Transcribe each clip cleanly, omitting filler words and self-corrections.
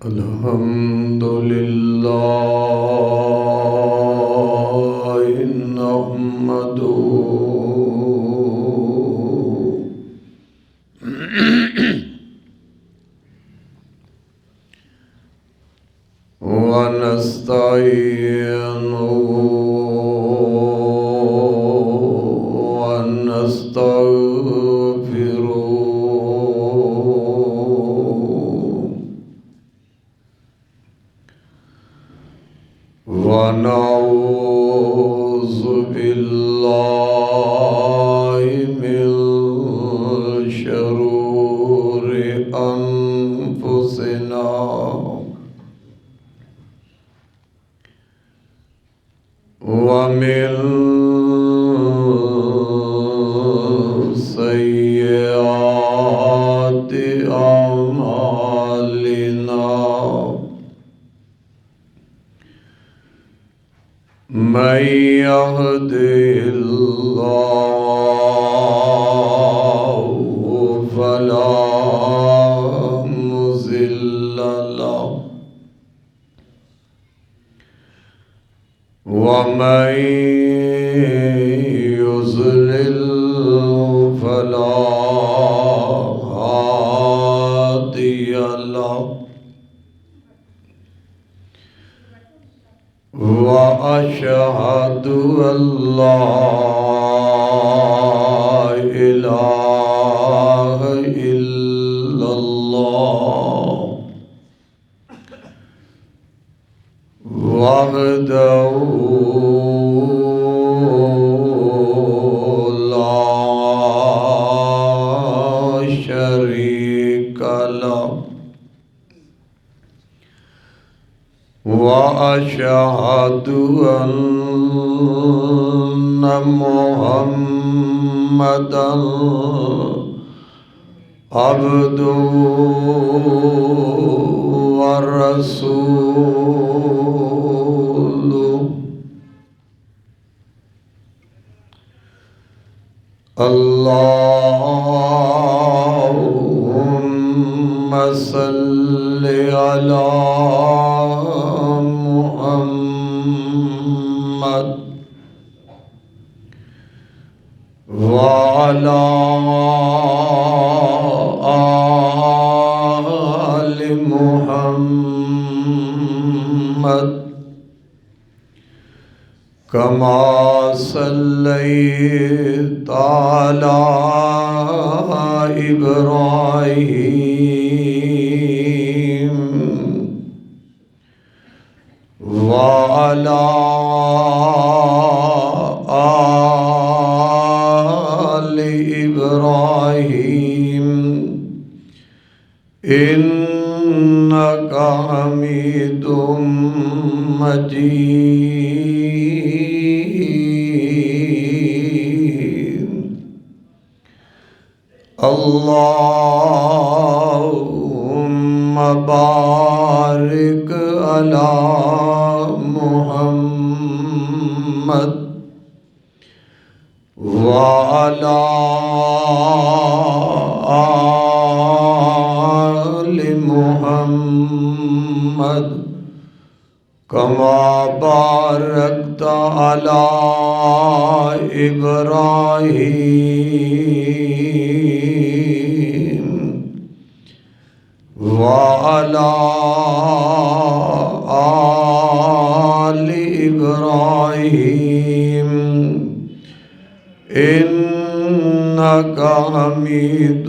الحمد لله نحمده ونستعينه ونعوذ بالله من شرور أنفسنا ومن سيئات أعمالنا من يهده الله فلا مضل له ومن يضلل فلا هادي له وأشهد أن لا إله إلا الله وحده لا شريك له وأشهد أن محمدًا عبده ورسوله اللهم صل على محمد وعلى آل محمد كما صليت على إبراهيم وعلى آل إبراهيم إنك حميد مجيد اللهم بارك على محمد وعلى آل محمد كما باركت على إبراهيم وعلى آل إبراهيم إنك حميد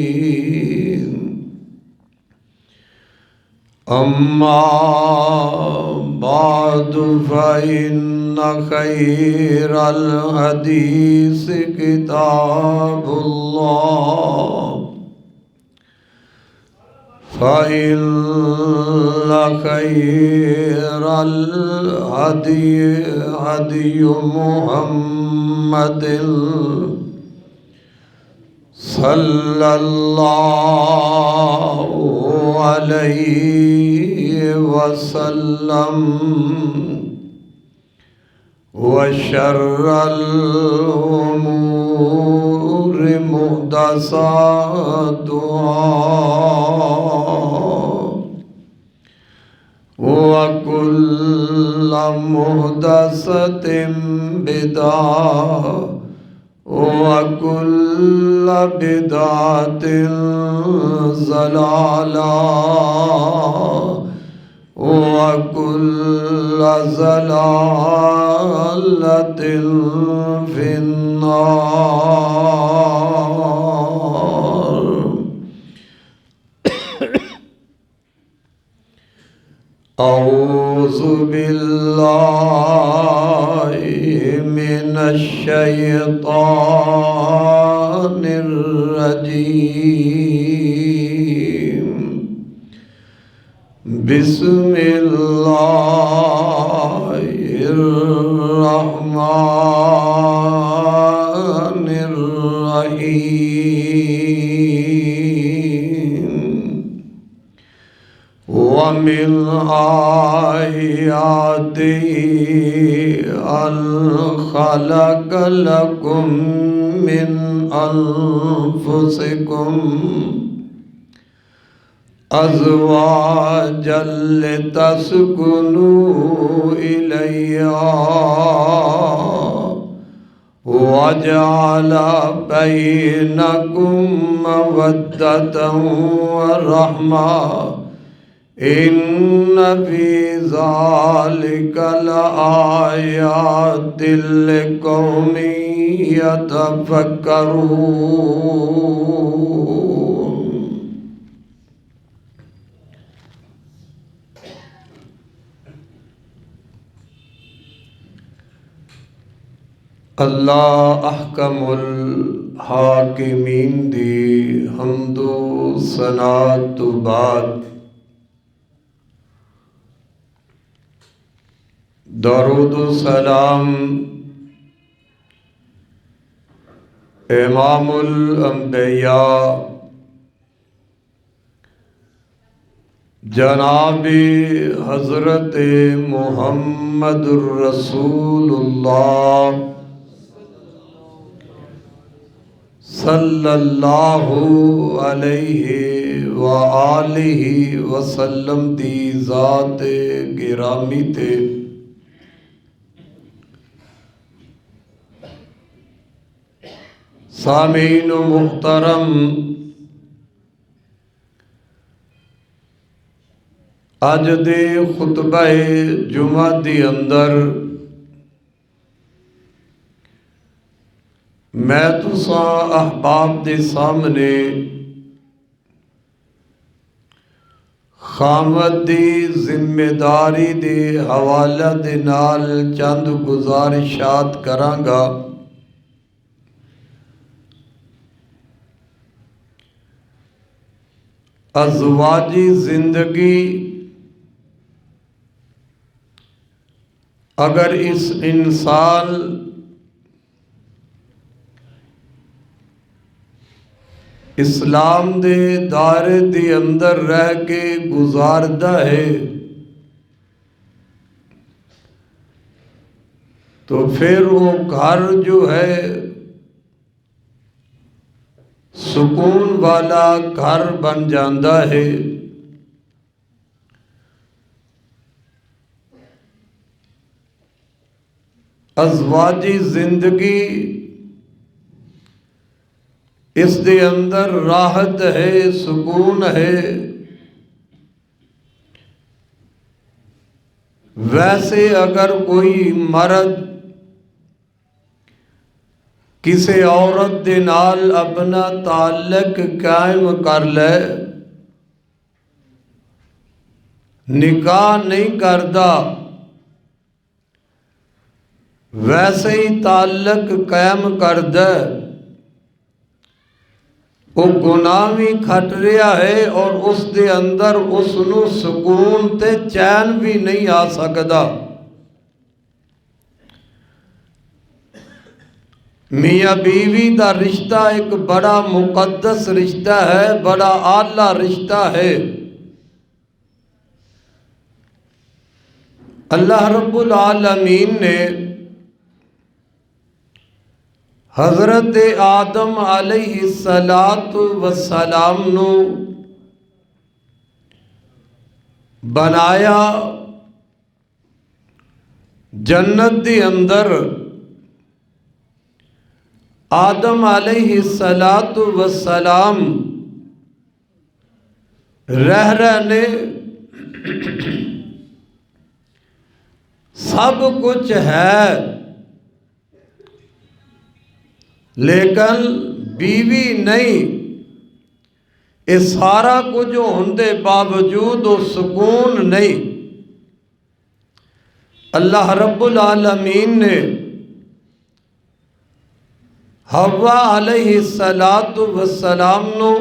مجيد أما بعد فإن خير الحديث كتاب الله فإن خير الهدي هدي محمد صلى الله عليه وسلم وشر الأمور सा दुआ वकुल्ल मुहदसतिम बिदा वकुल्ल बिदातिन ज़लाला वकुल्ल ज़लालतिन फिन्नार। औज़ु बिल्लाहि मिनश शैतानिर रजीम। बिस्मिल्लाहिर रहमानिर रहीम। वमिन आयातिही अन खलक़ लकुम मिन अनफुसिकुम अज़वाजन लितस्कुनू इलैहा वजअल बैनकुम मवद्दतन व रहमा इन्न फी ज़ालिका लआयातिन लिक़ौमिन यतफ़क्करून। अल्लाह अहकमुल हाकिमीन दी हम्दो सनात तो बाद दरूद सलाम इमामुल अंबिया जनाबी हज़रत मुहम्मदुर रसूलुल्लाह सल्लल्लाहु अलैहि व आलिहि वसल्लम दी ज़ात गिरामी ते सामीन मुहतरम, अज दे खुतबा जुमा दी अंदर मैं तुसा अहबाब दे सामने खामद दी जिम्मेदारी दे हवाला दे नाल चंद गुजारिशात करांगा। अज़वाजी जिंदगी अगर इस इंसान इस्लाम दे दायरे दे अंदर रह के गुजारदा है तो फिर वो घर जो है सुकून वाला घर बन जाता है। अज़वाजी जिंदगी इस दे अंदर राहत है, सुकून है। वैसे अगर कोई मर्द किसी औरत दे नाल अपना ताल्लुक कायम कर ले, निकाह नहीं करता, वैसे ही ताल्लुक कायम कर दे, वो गुनाह भी खट रहा है और उस दे अंदर उसनू सुकून ते चैन भी नहीं आ सकता। मियाँ बीवी का रिश्ता एक बड़ा मुकद्दस रिश्ता है, बड़ा आला रिश्ता है। अल्लाह रब्बुल आलमीन ने हज़रत आदम अलैहिस्सलातु वस्सलाम नू बनाया जन्नत दे अंदर। आदम अलैहिस्सलातु वस्सलाम रह रहे ने, सब कुछ है, लेकिन बीवी नहीं। ये सारा कुछ होने के बावजूद वो सुकून नहीं। अल्लाह रब्बुल आलमीन ने हव्वा अलैहिस्सलातु वस्सलाम नू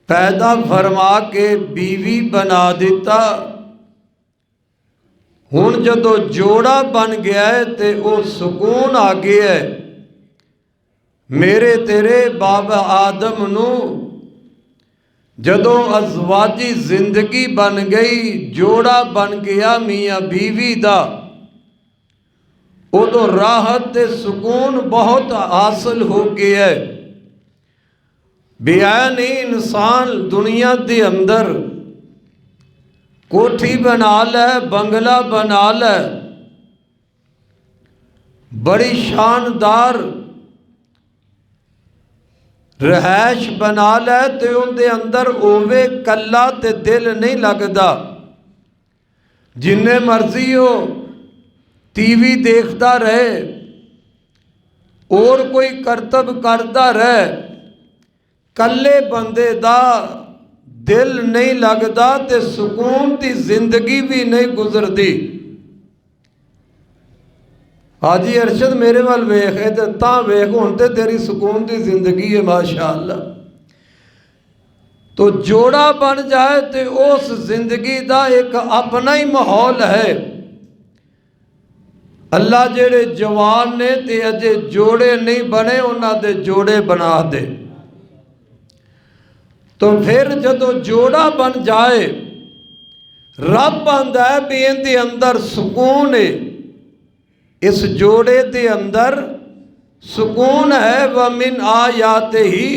पैदा फरमा के बीवी बना दिता। हुण जदों जोड़ा बन गया है तो वो सुकून आ गया है। मेरे तेरे बाबा आदम नू जदों अज़वाजी जिंदगी बन गई, जोड़ा बन गया मियाँ बीवी दा, उदों राहत ते सुकून बहुत हासिल हो गया है। बेआन इंसान दुनिया के अंदर कोठी बना ले, बंगला बना ले, बड़ी शानदार रहायश बना ले, तो उनके अंदर ओवे कला ते दिल नहीं लगता। जिन्ने मर्जी हो टीवी देखता रहे और कोई करतब करता रहे, कल्ले बंदे दा दिल नहीं लगता, ते सुकून की जिंदगी भी नहीं गुजरती। हाजी अरशद मेरे वाल वेख है तो वेख हुण ते तेरी सुकून की जिंदगी है माशाअल्लाह। तो जोड़ा बन जाए तो उस जिंदगी का एक अपना ही माहौल है। अल्लाह जेड़े जवान ने ते अजे जोड़े नहीं बने, उन्होंने जोड़े बना दे। तो फिर जदों जोड़ा बन जाए, रब आंदा है भी इहदे अंदर सुकून है, इस जोड़े के अंदर सुकून है। व मिन आयातिही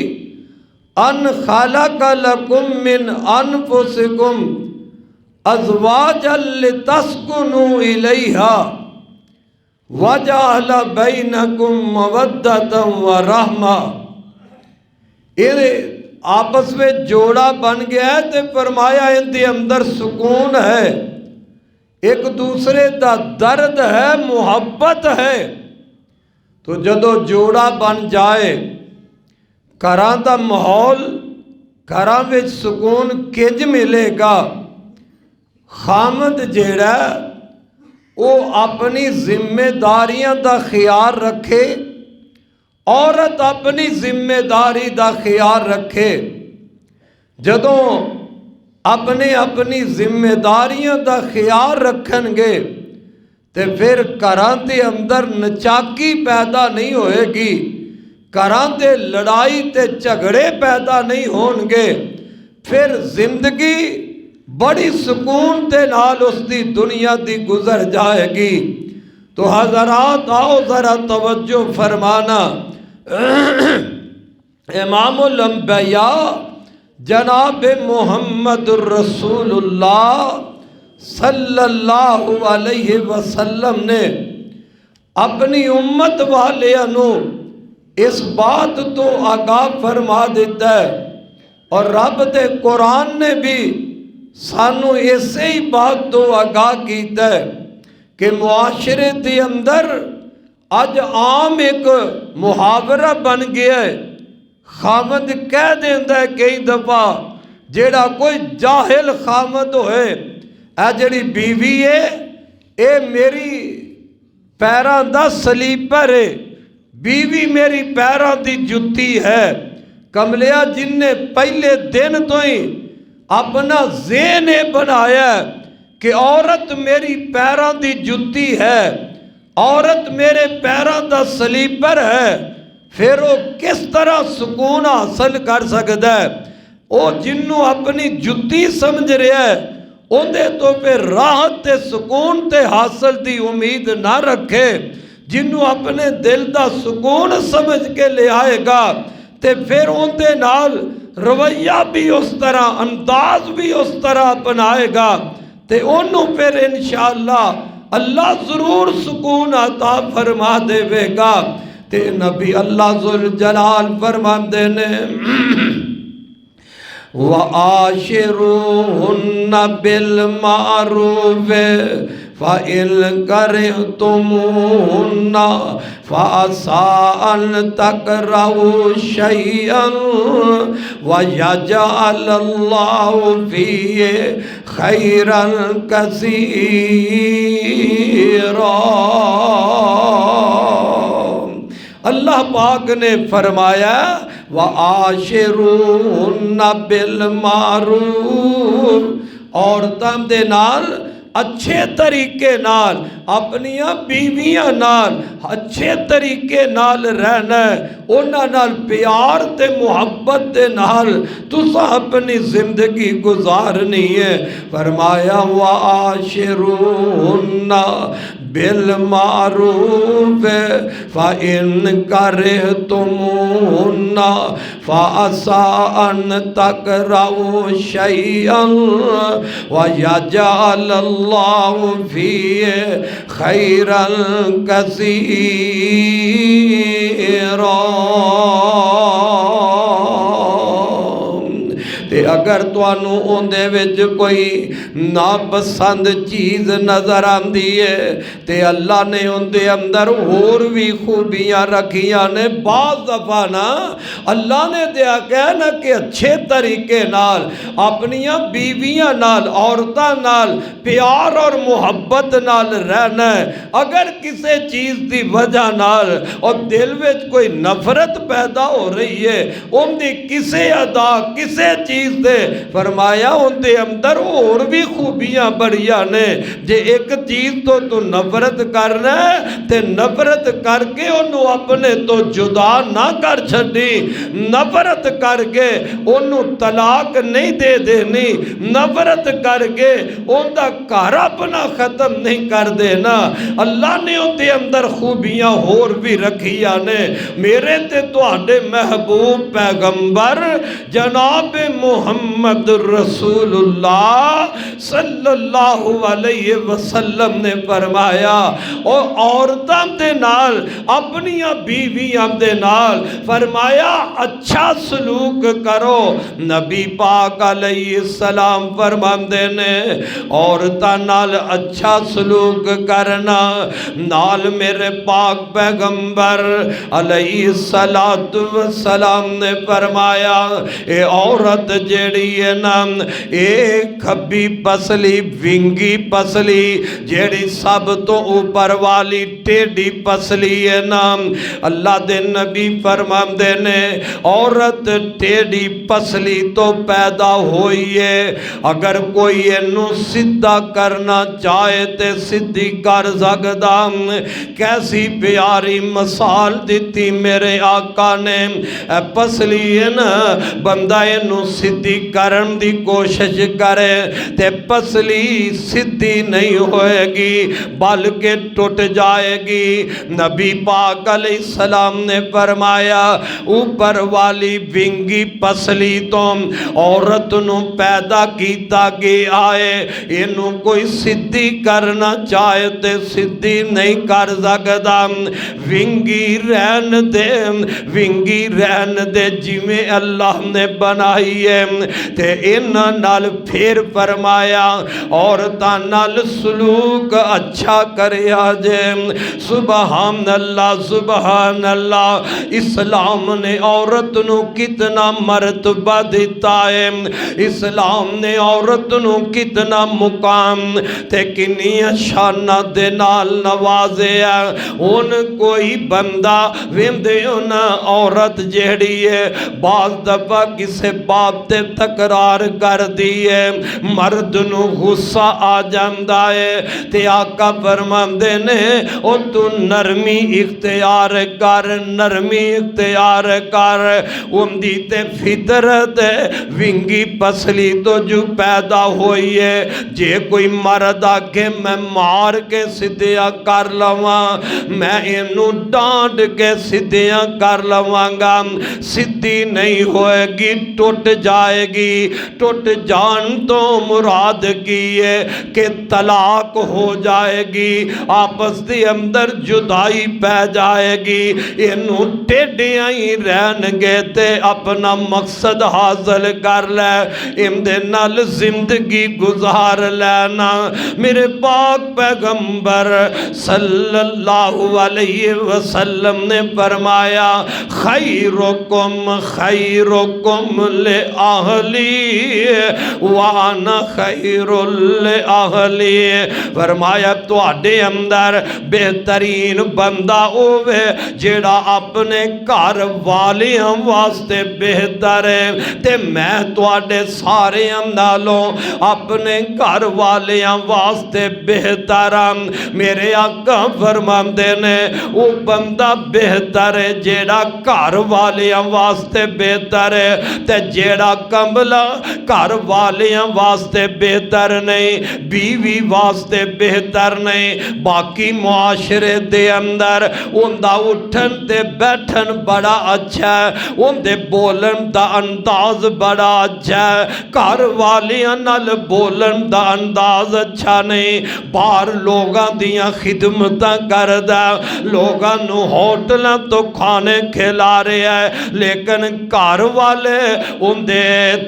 अन खलक़ लकुम मिन अनफुसिकुम अज़वाजन लितस्कुनू इलैहा वजअल बैनकुम मवद्दतन व रहमा। ये आपस में जोड़ा बन गया है तो फरमाया इनके अंदर सुकून है, एक दूसरे का दर्द है, मुहब्बत है। तो जदों जोड़ा बन जाए, घरां दा माहौल, घरां विच सुकून किंज मिलेगा? खामद जेड़ा वो अपनी जिम्मेदारियां का ख्याल रखे, औरत अपनी जिम्मेदारी का ख्याल रखे। जदों अपने अपनी जिम्मेदारियों का ख्याल रखणगे तो फिर घरां दे अंदर नचाकी पैदा नहीं होएगी, घरां दे लड़ाई ते झगड़े पैदा नहीं होणगे। फिर जिंदगी बड़ी सुकून के नाल उसकी दुनिया की गुजर जाएगी। तो हज़रात आओ ज़रा तवज्जो फरमाना। इमामुल अंबिया जनाब मोहम्मद रसूलुल्लाह सल्लल्लाहु अलैहि वसल्लम ने अपनी उम्मत वालियां नू इस बात तो आगाह फरमा दिता है, और रब दे कुरान ने भी सानू इसे ही बात तो आगाह किया है कि मुआशरे के अंदर अज आम एक मुहावरा बन गया है। खामद कह देंदा है कई दफा, जेड़ा कोई जाहिल खामद होए, ए जड़ी बीवी है ये मेरी पैरों का सलीपर है, बीवी मेरी पैरों की जुत्ती है। कमलिया जिन्ने पहले दिन तो ही अपना ज़हन बनाया कि औरत मेरी पैरों की जुत्ती है, औरत मेरे पैरों का सलीपर है, फिर वो किस तरह सुकून हासिल कर सकता है? वो जिन्हों अपनी जुत्ती समझ रहा है उन्हें तो फिर राहत ते सुकून ते हासिल की उम्मीद ना रखे। जिन्हों अपने दिल का सुकून समझ के ले आएगा तो फिर उनके नाल रवैया भी उस तरह, अंदाज भी उस तरह अपनाएगा तो उन्होंने फिर इंशाअल्लाह अल्लाह ज़रूर सुकून अता फरमा देवेगा। ते नबी अल्लाह ज़ुल जलाल फरमाते ने व आशिरूहुन्ना बिल मारूफ फ़इन करिहतुमूहुन्ना फ़असा अन तकरहू शैअन व यजअलल्लाहु फ़ीहि खैरन कसीरा। अल्लाह पाक ने फरमाया व आशिरूहुन्ना बिल मारूफ, औरतां दे नाल अच्छे तरीके नाल, अपनिया बीवियां नाल अच्छे तरीके नाल रहना, उन्हां नाल प्यार ते मुहब्बत दे नाल तुसां अपनी जिंदगी गुजारनी है। फरमाया व आशिरूहुन्ना बिल मारूफ फ़इन करिहतुमूहुन्ना फ़असा अन तकरहू शैअन व यजअलल्लाहु फ़ीहि खैरन कसीरा। ते अगर तुहानू उहदे विच कोई नापसंद चीज़ नज़र आती है तो अल्लाह ने उनके अंदर होर भी खूबियाँ रखिया ने। बाज़ दफ़ा ना अल्लाह ने दिया कहना कि अच्छे तरीके नाल अपनिया बीवियां नाल, औरतां नाल प्यार और मुहब्बत नाल रहना है। अगर किसी चीज़ की वजह नाल और दिल में कोई नफरत पैदा हो रही है उनकी किसी अदा किसी चीज़ से, फरमाया उनके अंदर और भी खूबियां बड़िया ने। जे एक चीज़ तो तू नफरत करना है तो नफरत करके उन्होंने अपने तो जुदा ना कर छड़ी, नफरत करके उन्होंने तलाक नहीं दे देनी, नफरत करके उनका घर अपना ख़त्म नहीं कर देना। अल्लाह ने उनके अंदर खूबियां होर भी रखिया ने। मेरे ते तुहाडे महबूब पैगंबर जनाब मुहम्मद रसूलुल्लाह सल्लल्लाहु अलैहि वसल्लम ने फरमाया और औरतां दे नाल अपनिया बीवियां दे नाल फरमाया अच्छा सलूक करो। नबी पाक अलैहिस्सलाम फरमाते ने औरतां नाल अच्छा सलूक करना नाल मेरे पाक पैगंबर अलैहिस्सलातु वस्सलाम ने फरमाया ए औरत जेड़ी है ना ए खब्बी पसली विंगी पसली जेड़ी सब तो ऊपर वाली टेढ़ी पसली है ना, अल्लाह दे नबी फरमाते ने औरत टेढ़ी पसली तो पैदा हुई है। अगर कोई इनू सीधा करना चाहे तो सीधी कर सकदा। कैसी प्यारी मिसाल दी मेरे आका ने। पसली है ना बंदा इनू सीधी करन दी कोशिश करे ते पसली सीधी नहीं होएगी बल्कि टूट जाएगी। नबी पाक अलैहिस्सलाम ने फरमाया ऊपर वाली विंगी पसली तो औरत नू पैदा कीता गया है, इनू कोई सीधी करना चाहे तो सीधी नहीं कर सकदा। विंगी रहन दे जिमें अल्लाह ने बनाई है। ते इन्हां नाल फिर फरमाया औरतां नाल सलूक अच्छा करिया जे। सुबहान अल्लाह। इस्लाम ने औरत नू कितना मर्तबा दिता है, इस्लाम ने औरत नू कितना मुकाम ते किन्नियां शानां दे नाल नवाजिया। हुण कोई बंदा वेंदे हो ना औरत जेड़ी है बाज़ दफा किसे बाप ते तकरार कर दी है, मर्द नू गुस्सा आ जांदा है ते आका फरमांदे ने ओ तू नरमी इख्तियार कर, नरमी इख्तियार कर। उंदी ते फितरत विंगी पसली तो जो पैदा हुई है। जे कोई मर्द आके मैं मार के सिद्धिया कर लवा, मैं इनू डांट के सिद्धिया कर लवांगा, सिद्धि नहीं होएगी, टुट जाएगी। टुट जान तो मुराद की है कि तलाक हो जाएगी, आपस के अंदर जुदाई पै जाएगी। इनू टेढ़िया ही रहनगे ते अपना मकसद हासिल कर ले, इनदे नाल जिंदगी गुजार लेना। मेरे पाक पैगंबर सल्लल्लाहु अलैहि वसल्लम ने फरमाया खैरुकुम खैरुकुम ले आहली वाना खैरुल ले आहली। फरमाया तुहाडे अंदर बेहतरीन बंदा होवे जेड़ा अपने घर वालियां वास्ते बेहतर है, ते मैं तुहाडे सारे नालों अपने घर वालियां वास्ते बेहतर हां। मेरे आका फरमांदे ने वो बंदा बेहतर है जेड़ा घर वालियां वास्ते बेहतर है, ते जेड़ा कमला घर वालियां वास्ते बेहतर नहीं, बीवी वास्ते बेहतर नहीं। बाकी मुआशरे दे अंदर उनका उठन ते बैठन बड़ा अच्छा है, उनके बोलन दा अंदाज बड़ा अच्छा है। घर वालियां नाल बोलन दा अंदाज अच्छा नहीं, बाहर लोगां दियां खिदमतां करदा, लोगां नूं होटलां तो खाने खिला रहा है, लेकिन घर वाले उनदे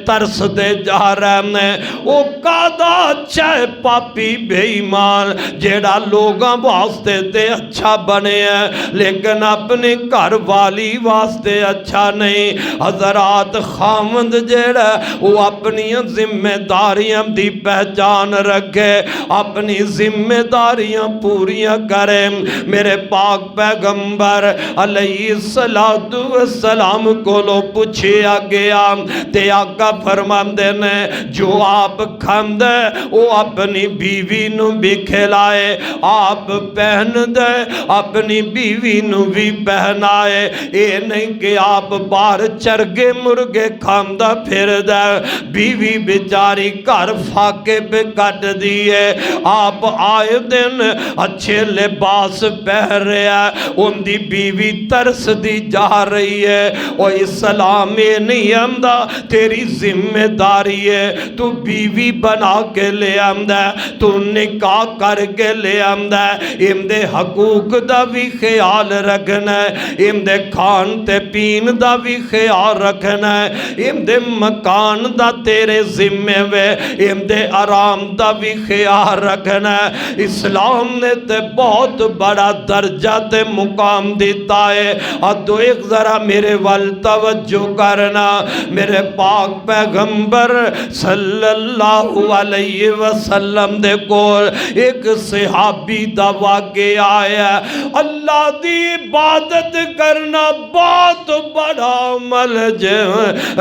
तरसदे जा रहे ने। वो कादा अच्छा है पापी बेईमान जेड़ा लोगां वास्ते ते अच्छा बने है, लेकिन अपने घर वाली वास्ते अच्छा नहीं। हजरात खामद जेड़ा वो अपनी जिम्मेदारियां दी पहचान रखे, अपनी जिम्मेदारियां पूरियां करे। मेरे पाक पैगंबर अलैहिस्सलातु वस्सलाम कोलों पूछा गया ते आका फरमांदे ने जो आप खांदे वो अपनी बीवी नू भी खिलाए, आप पहन दे अपनी बीवी नू भी पहनाए। ये नहीं कि आप बाहर चरगे मुर्गे खांदा फिर दे, बीवी बेचारी घर फाके पे कट दी है। आप आए दिन अच्छे लिबास पहन रहा, उनकी बीवी तरस दी जा रही है। और इस्लाम ये नहीं आंदा तेरी जिम्मेदारी है, तू बीवी बना के ले आंदा, तू निकाह करके ले आंदा, इनदे हकूक दा भी ख्याल रखना है, इनदे खान ते पीन दा भी ख्याल रखना है, इनदे मकान दा तेरे जिम्मे वे, इनदे आराम दा भी ख्याल रखना है। इस्लाम ने ते बहुत बड़ा दर्जा ते मुकाम दिता है। और तो एक जरा मेरे वल तवज्जो करना, मेरे पाक पैगंबर सल्लल्लाहु अलैहि वसल्लम दे कोल एक सहाबी दा वाक़या आया। अल्लाह दी इबादत करना बहुत बड़ा अमल जे,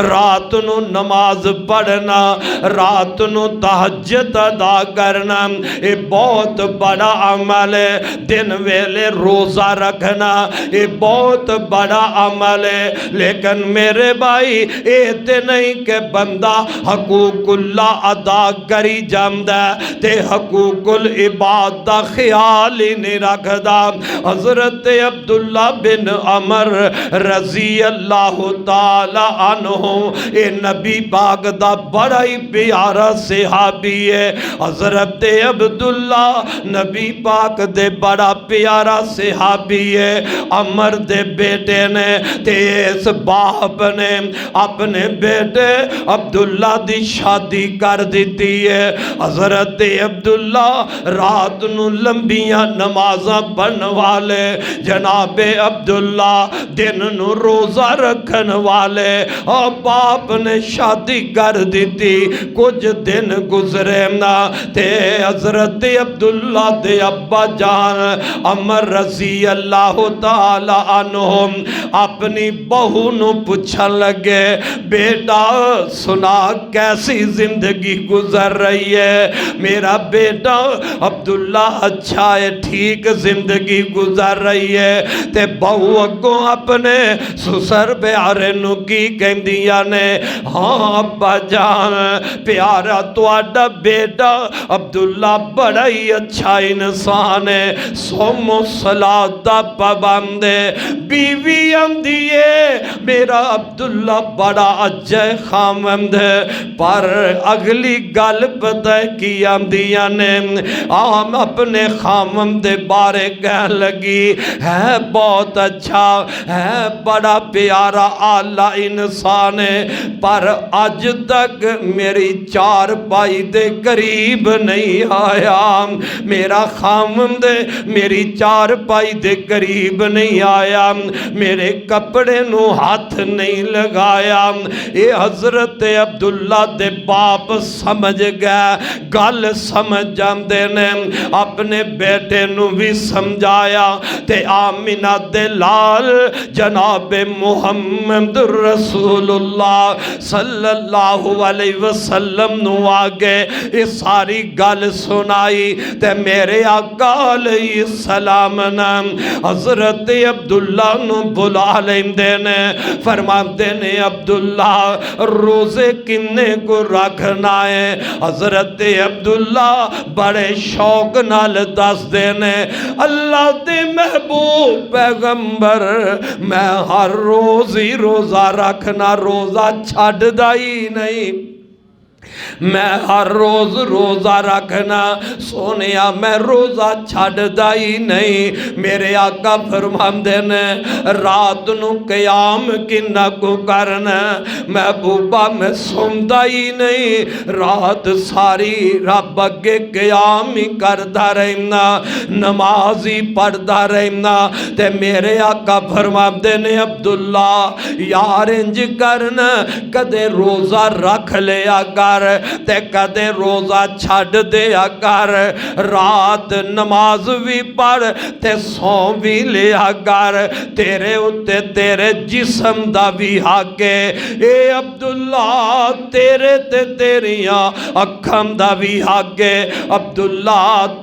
रात नू नमाज पढ़ना, रात नू तहज्जुद अदा करना, ये बहुत बड़ा अमल है। दिन वेले रोज़ा रखना ये बहुत बड़ा अमल है। लेकिन मेरे भाई ये ते नहीं कि बंदा हकूकुल्ला अदा करी जांदा ते हकूकुल इबाद दा ख्याल ही नहीं रखदा। हजरत अब्दुल्ला बिन अमर रजी अल्लाह ताला अन्हु ये नबी पाक दा बड़ा ही प्यारा सहाबी है। हजरत अब्दुल्ला नबी पाक दे बड़ा प्यारा सहाबी है। अमर दे बेटे ने ते इस बाप ने अपने बेटे अब्दुल्ला दी शादी कर दी है। हजरत अब्दुल्ला रात नू लंबियां नमाज़ां पढ़न वाले, जनाबे अब्दुल्ला दिन नू रोज़ा रखन वाले, और बाप ने शादी कर दी। कुछ दिन गुजरे ना ते हजरत अब्दुल्ला दे अब्बा जान अमर रजी अल्लाह ताला अन्हु अपनी बहू नू पूछन लगे, बेटा सुना कैसी जिंदगी गुजर रही है। मेरा बेटा अब्दुल्ला अच्छा है, ठीक जिंदगी गुजर रही है। ते बहु अगों अपने सुसर प्यारे नू की कहंदियां ने, हाँ अब्बा जान प्यारा तुहाडा बेटा अब्दुल्ला बड़ा ही अच्छा इंसान है, सोमो सलात दा पाबंद है। बीवी आंदी है मेरा अब्दुल्ला बड़ा अजय खामंद है, पर अगली गल पता है की आंदियां ने, आम अपने खामंद दे बारे कह लगी है बहुत अच्छा है, बड़ा प्यारा आला इंसान है, पर अज तक मेरी चार पाई दे करीब नहीं आया। मेरा खामंद मेरी चार पाई दे करीब नहीं आया, मेरे कपड़े नू हाथ नहीं लगाया। ये हजरत अब्दुल्ला दे बाप समझ गया, गल समझ जाते ने, अपने बेटे नू भी समझाया। ते आमिना दे लाल जनाब मुहम्मद रसूलुल्लाह सल्लल्लाहु अलैहि वसल्लम नू आगे ये सारी गल सुनाई। ते मेरे आका अलैहिस्सलाम ने हजरत अब्दुल्ला नू बुला लेंदे ने, फरमाते ने अब्दुल्ला रोजे किन्ने को रखना है। हजरत अब्दुल्ला बड़े शौक नाल दस देने, अल्लाह दे महबूब पैगंबर मैं हर रोज ही रोजा रखना, रोजा छड्डदा ही नहीं, मैं हर रोज रोजा रखना, सोनिया मैं रोजा छड्डदा ही नहीं। मेरे आका फरमांदे ने रात नू क़याम किन्ना को करना, महबूबा मैं सोंदा ही नहीं, रात सारी रब अगे क़याम ही करदा रहना, नमाज ही पढ़दा रहना। ते मेरे आका फरमांदे ने अब्दुल्ला यार इंज करना, कदे रोजा रख लिया कर ते कदे रोजा छड्ड दिया कर, रात नमाज भी पढ़ ते सौ भी लिया कर, तेरे उत्ते तेरे जिस्म दा भी हक है। ए अब्दुल्ला तेरे ते तेरियां अखां दा भी हक है, अब्दुल्ला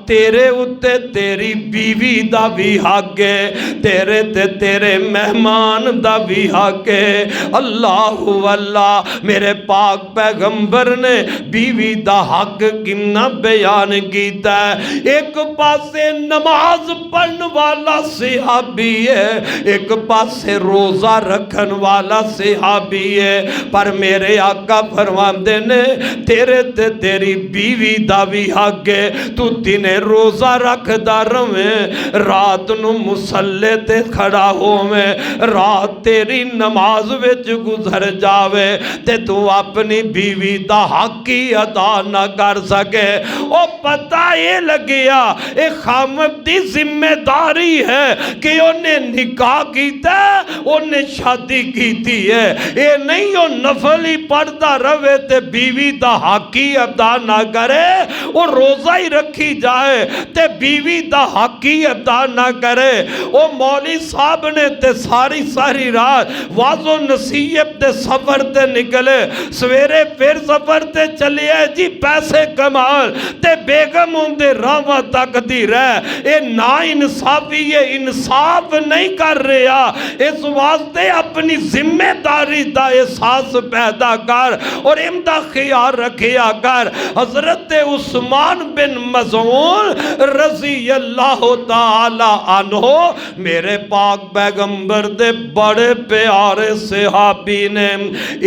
तेरे उत्ते तेरी बीवी दा भी हक है, तेरे ते तेरे मेहमान दा भी हक है। अल्लाहु अल्लाह मेरे पाक पैगंबर ने बीवी दा हक किन्ना बयान कीता है। एक पासे नमाज पढ़न वाला सहाबी है, एक पासे रोजा रखन वाला सहाबी है, पर मेरे आका फरमांदे ने तेरे ते तेरी बीवी दा भी हक है, तू दिने रोजा रखदा रवे, रात नू मुसल्ले ते खड़ा होवे, रात तेरी नमाज विच गुजर जावे ते तू अपनी बीवी दा हक ही अदा ना कर सके। ओ पता ये लगिया ये खामद दी जिम्मेदारी है कि उन्हें निकाह कीता, उन्हें शादी कीती है, ये नहीं वो नफल ही पढ़ता रवे ते बीवी दा हक ही अदा ना करे, वो रोजा ही रखी जाए ते बीवी दा हक ही अदा ना करे। वो मौली साहब ने ते सारी सारी रात वाजो नसीहत ते सफर ते निकले, सवेरे फिर सफर ते चले जी पैसे कमाल ते बेगम उनके रावा तकदी रह, ये ना इंसाफी है, इंसाफ नहीं कर रहा, इस वास्ते अपनी जिम्मेदारी का एहसास पैदा कर और इनका ख्याल रखिया कर। हजरत उस्मान बिन मज़ऊन रज़ी अल्लाह ताला अन्हो मेरे पाक पैगंबर दे बड़े प्यारे सहाबी ने,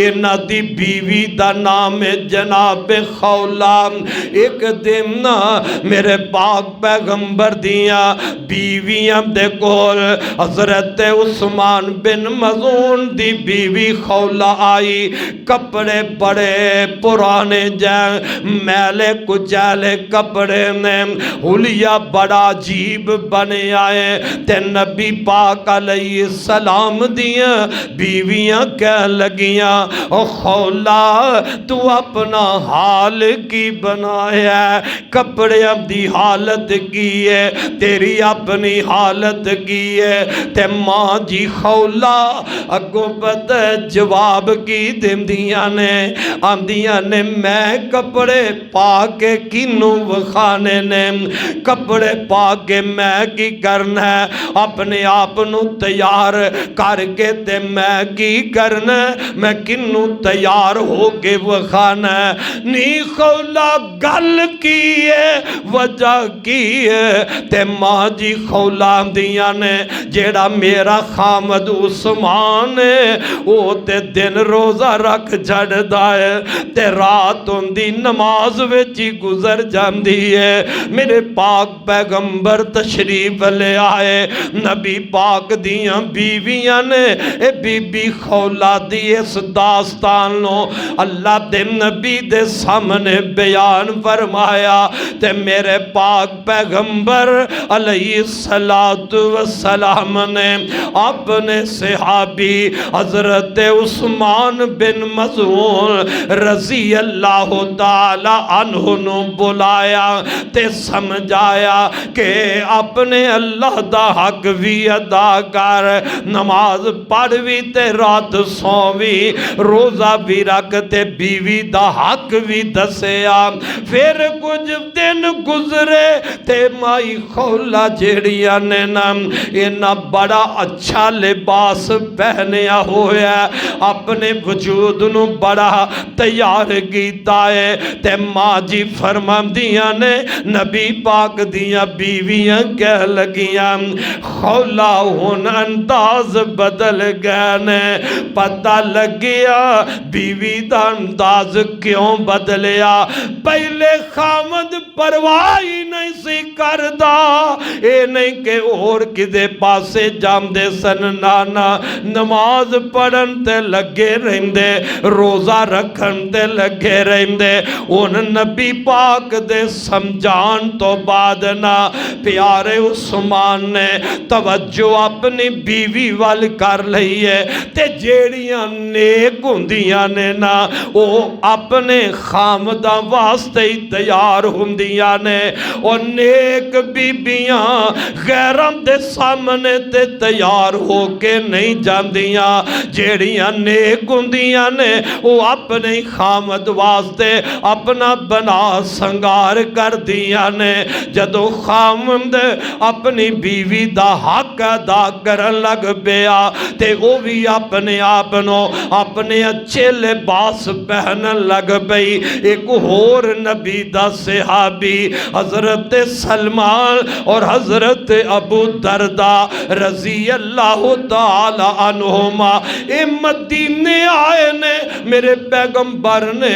इन्हां दी बीवी दा नाम है जनाब खौला। एक दिन ना मेरे पाक पैगंबर दिया बीवियां दे कोल हजरत उस्मान बिन मज़ऊन दी बीवी खौला आई, कपड़े बड़े पुराने जै मैले कुचैले कपड़े ने, हुलिया बड़ा अजीब बने आए ते नबी पाक अलैहि सलाम दियां बीवियां कह लगियां ओ खौला तू अपना हाल की बनाया, कपड़ियां दी हालत की है, तेरी अपनी हालत की है। ते मां जी खौला अगों पता जवाब की दिंदियां ने, आंदियां ने मैं कपड़े पा के किनू विखाने ने, कपड़े पा के मैं की करना है, अपने आप नू तैयार करके ते मैं की करना, मैं किनू तैयार हो के विखाना। नी खौला गल की है, वजह की है? ते मां जी खौला दियां ने जेड़ा मेरा खामद उस्मान है वो ते दिन रोजा रख छड़दा है ते रात होंदी नमाज विच ही गुजर जांदी है। मेरे पाक पैगंबर तशरीफ ले आए, नबी पाक दियां बीवियां ने ए बीबी खौला दी इस दास्तान नो अल्लाह दे नबी दे सामने बयान फरमाया ते मेरे पाक पैगंबर अलैहिस्सलातु वस्सलाम ने अपने सहाबी हजरत उस्मान बिन मज़ऊन रज़ी अल्लाह ताला अन्हु नु बुलाया ते समझाया कि अपने अल्लाह दा हक भी अदा कर, नमाज पढ़ भी ते रात सौ भी, रोजा भी रख ते बीवी दा हक भी दसिया। फिर कुछ दिन गुजरे ते माई खौला जेड़िया ने ना इन्ना बड़ा अच्छा लिबास पहनिया होया, अपने वजूद नू बड़ा तैयार कीता है ते मां जी फरमांदियां ने नबी पाक दियां बीवियां कह लगियां खौला हुन अंदाज बदल गए ने। पता लग गया बीवी दा अंदाज क्यों बदलिया, पहले खामद परवाह ही नहीं सी करदा, ये नहीं कि और किदे पासे जांदे सन, नाना नमाज पढ़न ते लगे रहिंदे, रोजा रखन ते लगे रहिंदे। हुन नबी पाक दे समझान तो बाद ना प्यारे उस्मान ने तवज्जो अपनी बीवी वाल कर लई है ते जेड़ियां नेक हुंदियां ने ना वो अपने खामदा वास्ते ही तैयार हुंदियां ने, और नेक बीबियां गैरां दे सामने ते तैयार हो के नहीं जांदियां, जेड़ियां नेक हुंदियां ने वो अपने खामद वास्ते अपना बना संगार कर दियां ने। जदों खामद अपनी बीवी दा हक अदा करन लग पिया ते वो भी अपने आप नो अपने अच्छे लिबास पहनन लग पई। एक होर नबी दा सहाबी हजरत सलमान और हजरत अबू दरदा रजी अल्लाह ताला अन्हुमा ए मदीने आए ने, मेरे पैगंबर ने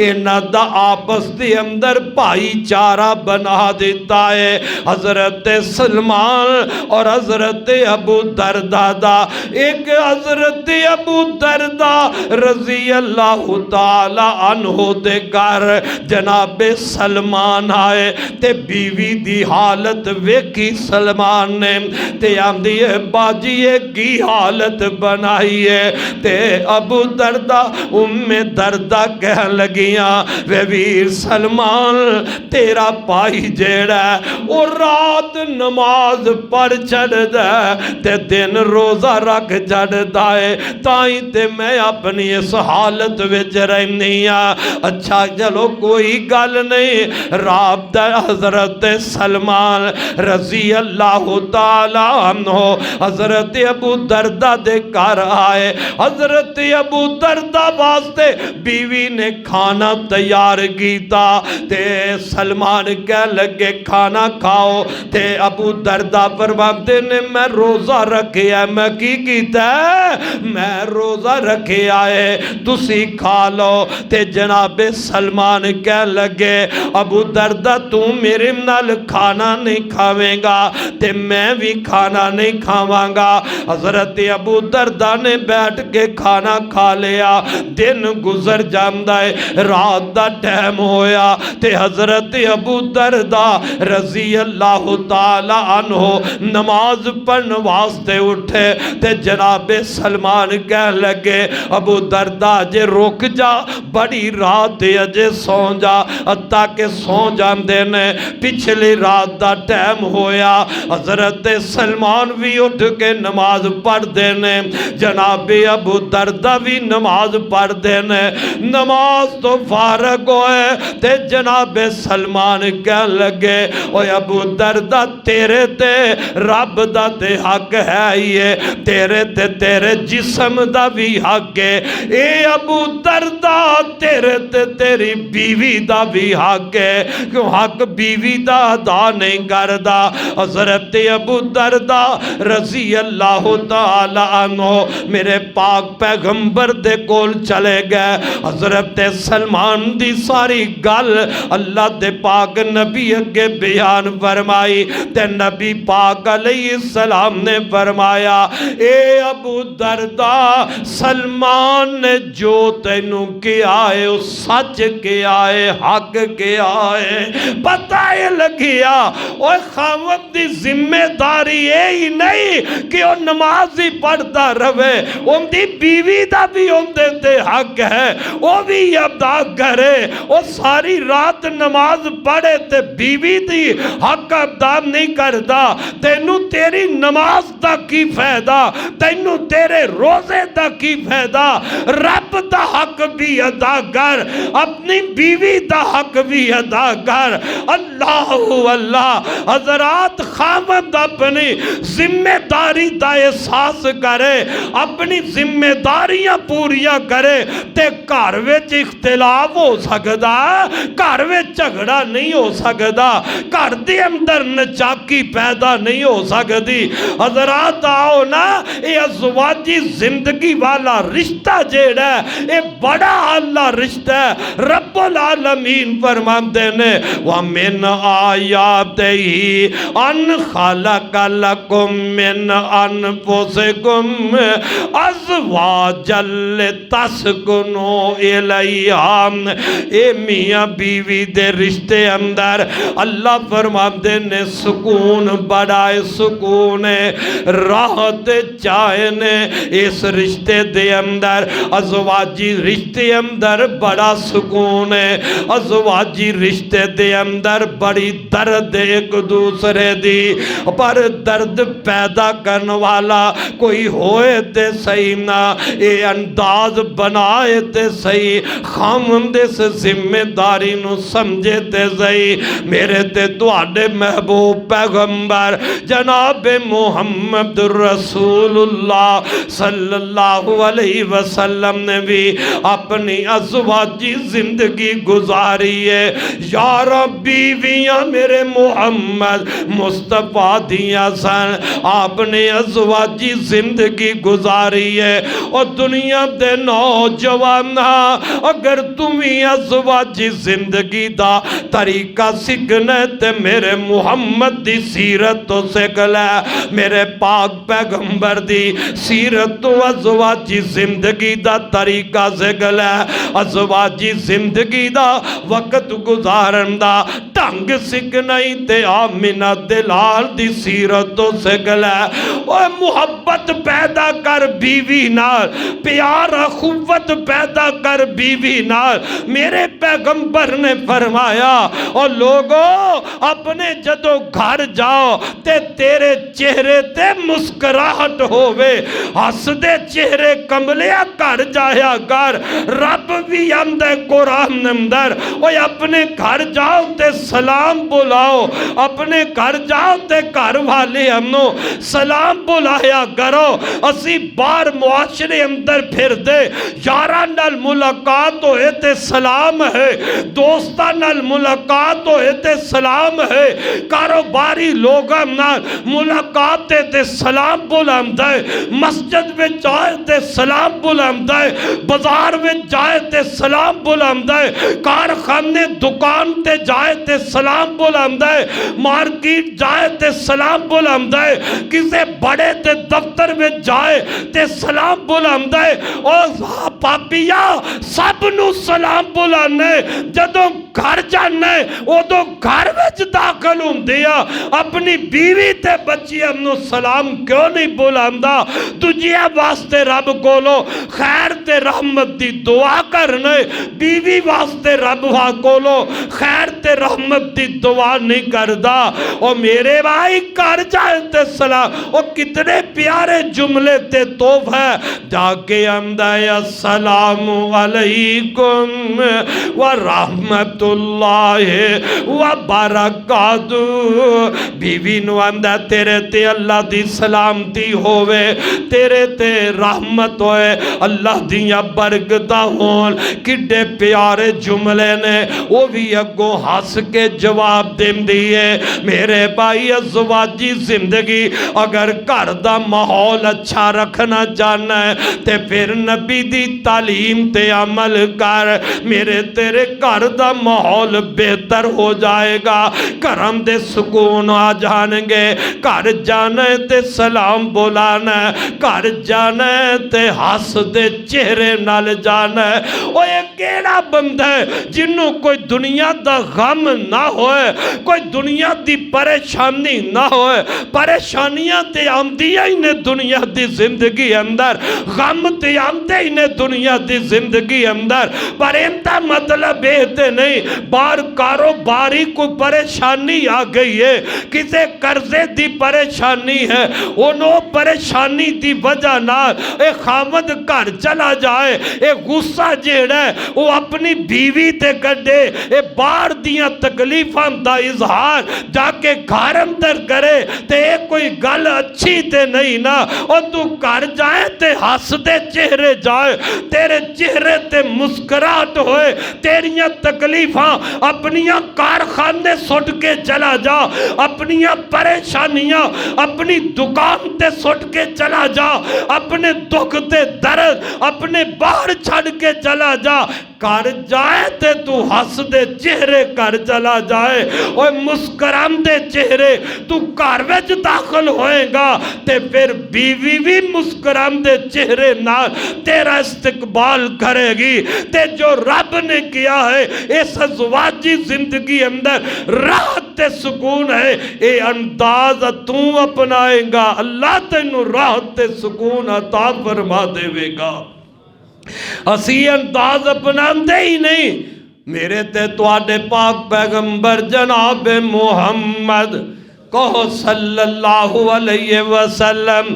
इन्हां दा आपस दे अंदर भाईचारा बना दिता है। हजरत सलमान और हजरत अबू दरदा दा, एक हजरत अबू दरदा रजी अल्लाह ताला अन्हु दे घर जनाबे सलमान आए ते बीवी दी हालत वेखी सलमान ने ते आंदी है बाजी की हालत बनाई है, ते अबू दरदा उम्मे दरदा कह लगियां वे वीर सलमान तेरा भाई जेड़ा वो रात नमाज पढ़ छड़दा ते दिन रोजा रख छड़दा है, ताई ते मैं अपनी इस हालत विच रहनी आ। अच्छा चलो कोई गल नहीं, रात हजरत सलमान रजी अल्लाह ताला अन्हु हजरत अबू दरदा दे घर आए। हजरत अबू दरदा वास्ते बीवी ने खाना तैयार किया ते सलमान कह लगे खाना खाओ ते अबू दरदा फरमाते ने मैं रोजा रखे है। मैं की कीता मैं रोजा रखे आए तुसी खा लो। ते जनाबे सलमान कह लगे अबू दरदा तू मेरी मेरे नाल खाना नहीं खावेगा ते मैं भी खाना नहीं खावांगा। हजरत अबू दरदा ने बैठ के खाना खा लिया। दिन गुजर जाता है, रात का टाइम होया ते हजरत अबू दरदा रजी अल्लाह तआला अन्हो नमाज पढ़ने वास्ते उठे ते जनाबे सलमान कह लगे अबू दरदा अजे रुक जा, बड़ी रात अजे सौ जा, ताकि सौ जाते ने, पिछली रात का टाइम होया। हजरत सलमान भी उठ के नमाज पढ़ते ने, जनाबे अबू दरदा भी नमाज पढ़ते ने। नमाज तो फारग होए ते जनाबे सलमान कह लगे ओए अबू दरदा तेरे ते रब दा ते हक है ही है, तेरे ते तेरे जिस्म दा भी हक है। ए अबू दरदा तेरे ते तेरी बीवी दा भी हक है, क्यों हक बीवी दा अदा नहीं करदा। हजरत अबू दरदा रजी अल्लाह तआला अन्हो मेरे पाक पैगंबर दे कोल चले गए। हजरत सलमान दी सारी गल अल्लाह दे पाक नबी अगे बयान फरमाई ते नबी पाक अलैहिस्सलाम ने फरमाया ए अबू दरदा सलमान ने जो तेनू किया है वो सच किया है, हक किया है। पता है लगिया और खावत दी जिम्मेदारी यही नहीं कि वो नमाज ही पढ़ता रहे, उनकी बीवी का भी उनके ते हक है, वो भी अदा करे। वो सारी रात नमाज पढ़े ते बीवी दी हक अदा नहीं करता, तेनू तेरी नमाज का की फायदा, तेनू तेरे रोजे का की फायदा। रब दा हक भी अदा कर, अपनी बीवी दा हक भी अदा कर। अल्लाह अल्लाह हजरात खामद अपनी जिम्मेदारी का एहसास करे, अपनी जिम्मेदारियां पूरियां करे ते घर विच इख्तिलाफ हो सकदा, घर विच झगड़ा नहीं हो सकदा, घर दे अंदर नचाकी पैदा नहीं हो सकती। हजरात आओ ना, ये अज़वाजी जिंदगी वाला रिश्ता जेड़ा ये बड़ा आला रिश्ता है। रब्बुल आलमीन फरमाते ने व मिन आयातिही अन खलक़लकुम मिन अनफुसिकुम अज़वाजल तस्कुनु इलैहा। ए मियाँ बीवी दे रिश्ते अंदर अल्लाह फरमाते ने सुकून बड़ा है, सुकून है, राहत चाहे ने इस रिश्ते दे अंदर। अज़वाजी रिश्ते अंदर बड़ा सुकून है, अज़वाजी रिश्ते दे अंदर बड़ी दर्द एक दूसरे दी, पर दर्द पैदा करने वाला कोई होए ते सही ना, ये अंदाज बनाए ते सही, खामद इस जिम्मेदारी नू समझे ते सही। मेरे ते तुहाडे महबूब पैगंबर जनाब मुहम्मद रसूलुल्लाह सल्लल्लाहु अलैहि वसल्लम ने भी अपनी अज़वाजी जिंदगी गुजारी है। यार बीवियां मेरे मुहम्मद मुस्तफा दिया सन, आपने अज़वाजी जिंदगी गुजारी है। और दुनिया दे नौजवान अगर तुम्हें अज़वाजी जिंदगी दा तरीका सीखना ते मेरे मुहम्मद दी सीरत तो सीख लै, मेरे पाक पैगंबर दी सीरत तो अज़वाजी जिंदगी दा तरीका सीख लै। अज़वाजी जिंदगी दा वक्त गुजारन दा ढंग सीखना ही ते आमिना दिलाल दी सीरत तो सीख लै। ओए मुहब्बत पैदा कर बीवी नाल, प्यार अखुवत पैदा कर बीवी नाल। मेरे पैगंबर ने फरमाया और लोगों अपने जदों घर जाओ ते तेरे चेहरे ते मुस्कुराहट होवे, हसदे चेहरे कमलिया घर जाया कर। रब भी आंदा कुरान अंदर ओए अपने घर जाओ ते सलाम बुलाओ, अपने घर जाओ ते घर वाले हमनो सलाम बुलाया करो। असी बाहर मुआशरे अंदर फिरदे यारां नाल मुलाकात होए ते सलाम है, दोस्तां नाल मुलाकात होए ते सलाम है, कारोबारी लोगां नाल मुलाकात ते सलाम बुलांदा है, मस्जिद में जाए ते सलाम बुलांदा है, बाजार में जाए ते सलाम बुलांदा है, कारखाने दुकान ते जाए ते सलाम बुलांदा है, मार्केट जाए ते सलाम बुलांदा है, किसी बड़े ते दफ्तर में जाए ते सलाम बुलांदा है। और पापिया सब नू सलाम बुलाना है। जदों घर जाना है उदों घर विच दाखिल हुंदे आ, अपनी बीवी ते बच्चियां नू सलाम क्यों नहीं बुलांदा? दूजिया वास्ते रब कोलो खैर ते रहमत दी दुआ करना है, बीवी वास्ते रब कोलो खैर ते रहमत दी दुआ नहीं करदा। और मेरे भाई घर जाए ते सलाम, और कितने प्यारे जुमले ते तोहफा जाके आंदा है अस्सलामु अलैकुम व रहमतुल्लाहि व बरकातु। बीवी नू आंदा तेरे ते अल्लाह दी सलामती होवे, तेरे ते रहमत होए, अल्लाह दियां बरकतां होन। किड्डे प्यारे जुमले ने, वो भी अगों हस के जवाब देंदी है। मेरे भाई अज़वाजी जिंदगी अगर घर दा माहौल अच्छा रखना चाहना है ते फिर नबी दी तालीम ते अमल कर। मेरे तेरे घर दा माहौल बेहतर हो जाएगा, घरम दे सुकून आ जाएंगे। घर जाना ते सलाम बुलाना, घर जाना ते हस दे चेहरे नाल जाना। ओए केड़ा बंदा है जिन्हों कोई दुनिया दा गम ना होए, कोई दुनिया दी परेशानी ना होए? परेशानियां ते आंदियां ही ने दुनिया दी जिंदगी अंदर, गम ते आंदे ही ने दुनिया दी जिंदगी अंदर, पर इनका मतलब ये ते नहीं बाहर कारोबारी को परेशानी आ गई है, किसी कर्जे दी परेशानी है, उन्हों परेशानी दी वजह नाल ए खामद घर चला जाए, ए गुस्सा जेड़ा है वो अपनी बीवी ते कड्डे, ए बाहर दियां तकलीफां दा इजहार जाके घर अंदर करे, ते कोई गल अच्छी ते नहीं ना। और तू घर जाए ते हसदे चेहरे जाए, तेरे चेहरे ते मुस्कुराहट होए, तेरियां तकलीफां अपनियां कारखाने सुट के चला जा, अपनियां परेशानियां अपनी दुकान ते सुट के चला जा, अपने दुख ते दर्द अपने बाहर छड़ के चला जा। घर जाए ते तू हस दे चेहरे घर चला जाए, और मुस्कुरांदे चेहरे तू घर विच दाखिल होएगा, ते फिर बीवी भी मुस्कुरांदे चेहरे नाल तेरा इस्तकबाल करेगी। ते जो रब ने किया है इस अज़वाजी जिंदगी अंदर राहत ते सुकून है, ये अंदाज तू अपनाएगा, अल्लाह तेनू राहत ते सुकून अता फरमा देवेगा। असी अंदाज अपनाते ही नहीं। मेरे ते तुहाडे पाक पैगंबर जनाब मुहम्मद कहो सल्लल्लाहु अलैहि वसल्लम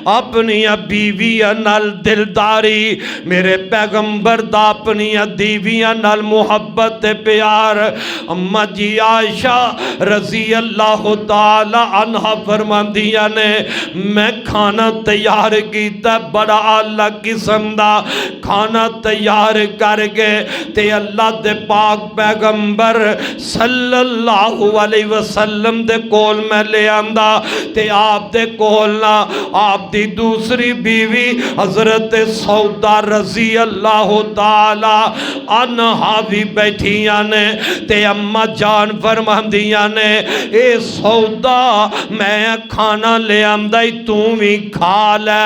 अपनी बीवियां नाल दिलदारी, मेरे पैगंबर दा अपनी बीवियां नाल मुहब्बत ते प्यार। अम्मा जी आयशा रजी अल्लाह ताला अन्हा फरमांदियां ने, मैं खाना तैयार किया बड़ा आला किस्म दा खाना तैयार कर गए, ते अल्लाह दे पाक पैगंबर सल्लल्लाहु अलैहि वसल्लम दे कोल मैं ले आंदा, ते आप दे कोल ना आप दी दूसरी बीवी हजरत सौदा रजी अल्लाह ताला अन्हा भी बैठियां ने, ते अम्मा जान फरमांदियां ने, ए सौदा मैं खाना ले आंदा तू भी खा ले।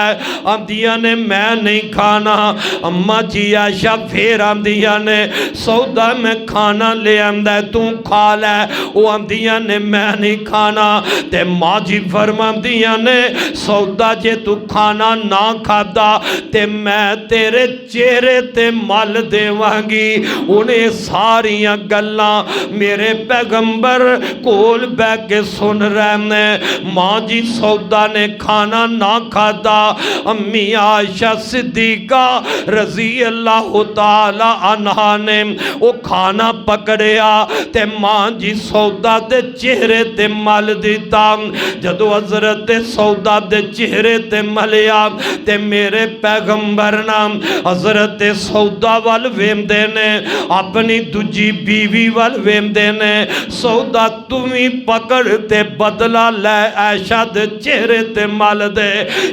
आंदियां ने मैं नहीं खाना। अम्मा जी आयशा फिर आंदियां ने, सौदा मैं खाना ले आंदा तू खा ले। वो आंदियां ने मैं नहीं खाना। ते माँ जी फरमांदियां ने, सौदा जे तू खाना ना खाता ते मैं तेरे चेहरे ते मल देवांगी। उन्हें सारियां गल्लां मेरे पैगंबर कोल बह के सुन रहे ने। माँ जी सौदा ने खाना ना खाता, अम्मी आयशा सिद्दीका रजी अल्लाह ताला अन्हा ने वो खाना पकड़िया, ते माँ जी सौदा दे चेहरे ते मल दिता। जदों हज़रत सौदा दे चेहरे ते मलिया ते मेरे पैगंबर नाम हज़रत सौदा वाल वेंदे ने, अपनी दूजी बीवी वाल वेंदे ने। सौदा तू भी पकड़ ते बदला लै ऐशा दे चेहरे ते मल दे।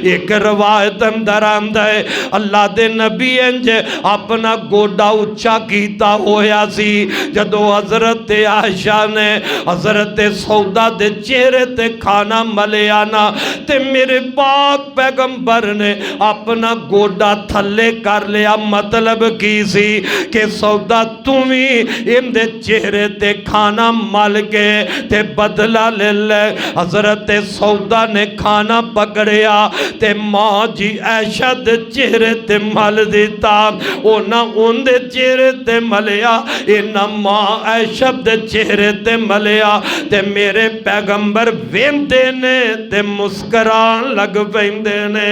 एक रवायत अंदर आंदा है अल्लाह दे नबी इंज अपना गोडा उच्चा कीता होया सी। जदों हज़रत आयशा ने हज़रत सौदा दे चेहरे ते खाना मलिया ना ते मेरे पाक पैगंबर ने अपना गोडा थले कर लिया। मतलब की सी कि सौदा तू भी इनके चेहरे ते खाना मल के ते बदला ले ले। हज़रत सौदा ने खाना पकड़िया ते माँ जी ऐशा दे चेहरे ते मल दिता। उन्हां उनके चेहरे ते मलिया, इन्हां माँ ऐशा दे चेहरे ते मलिया ते मेरे पैगंबर वेंदे ने ते मुस्करान लग पैंदे ने।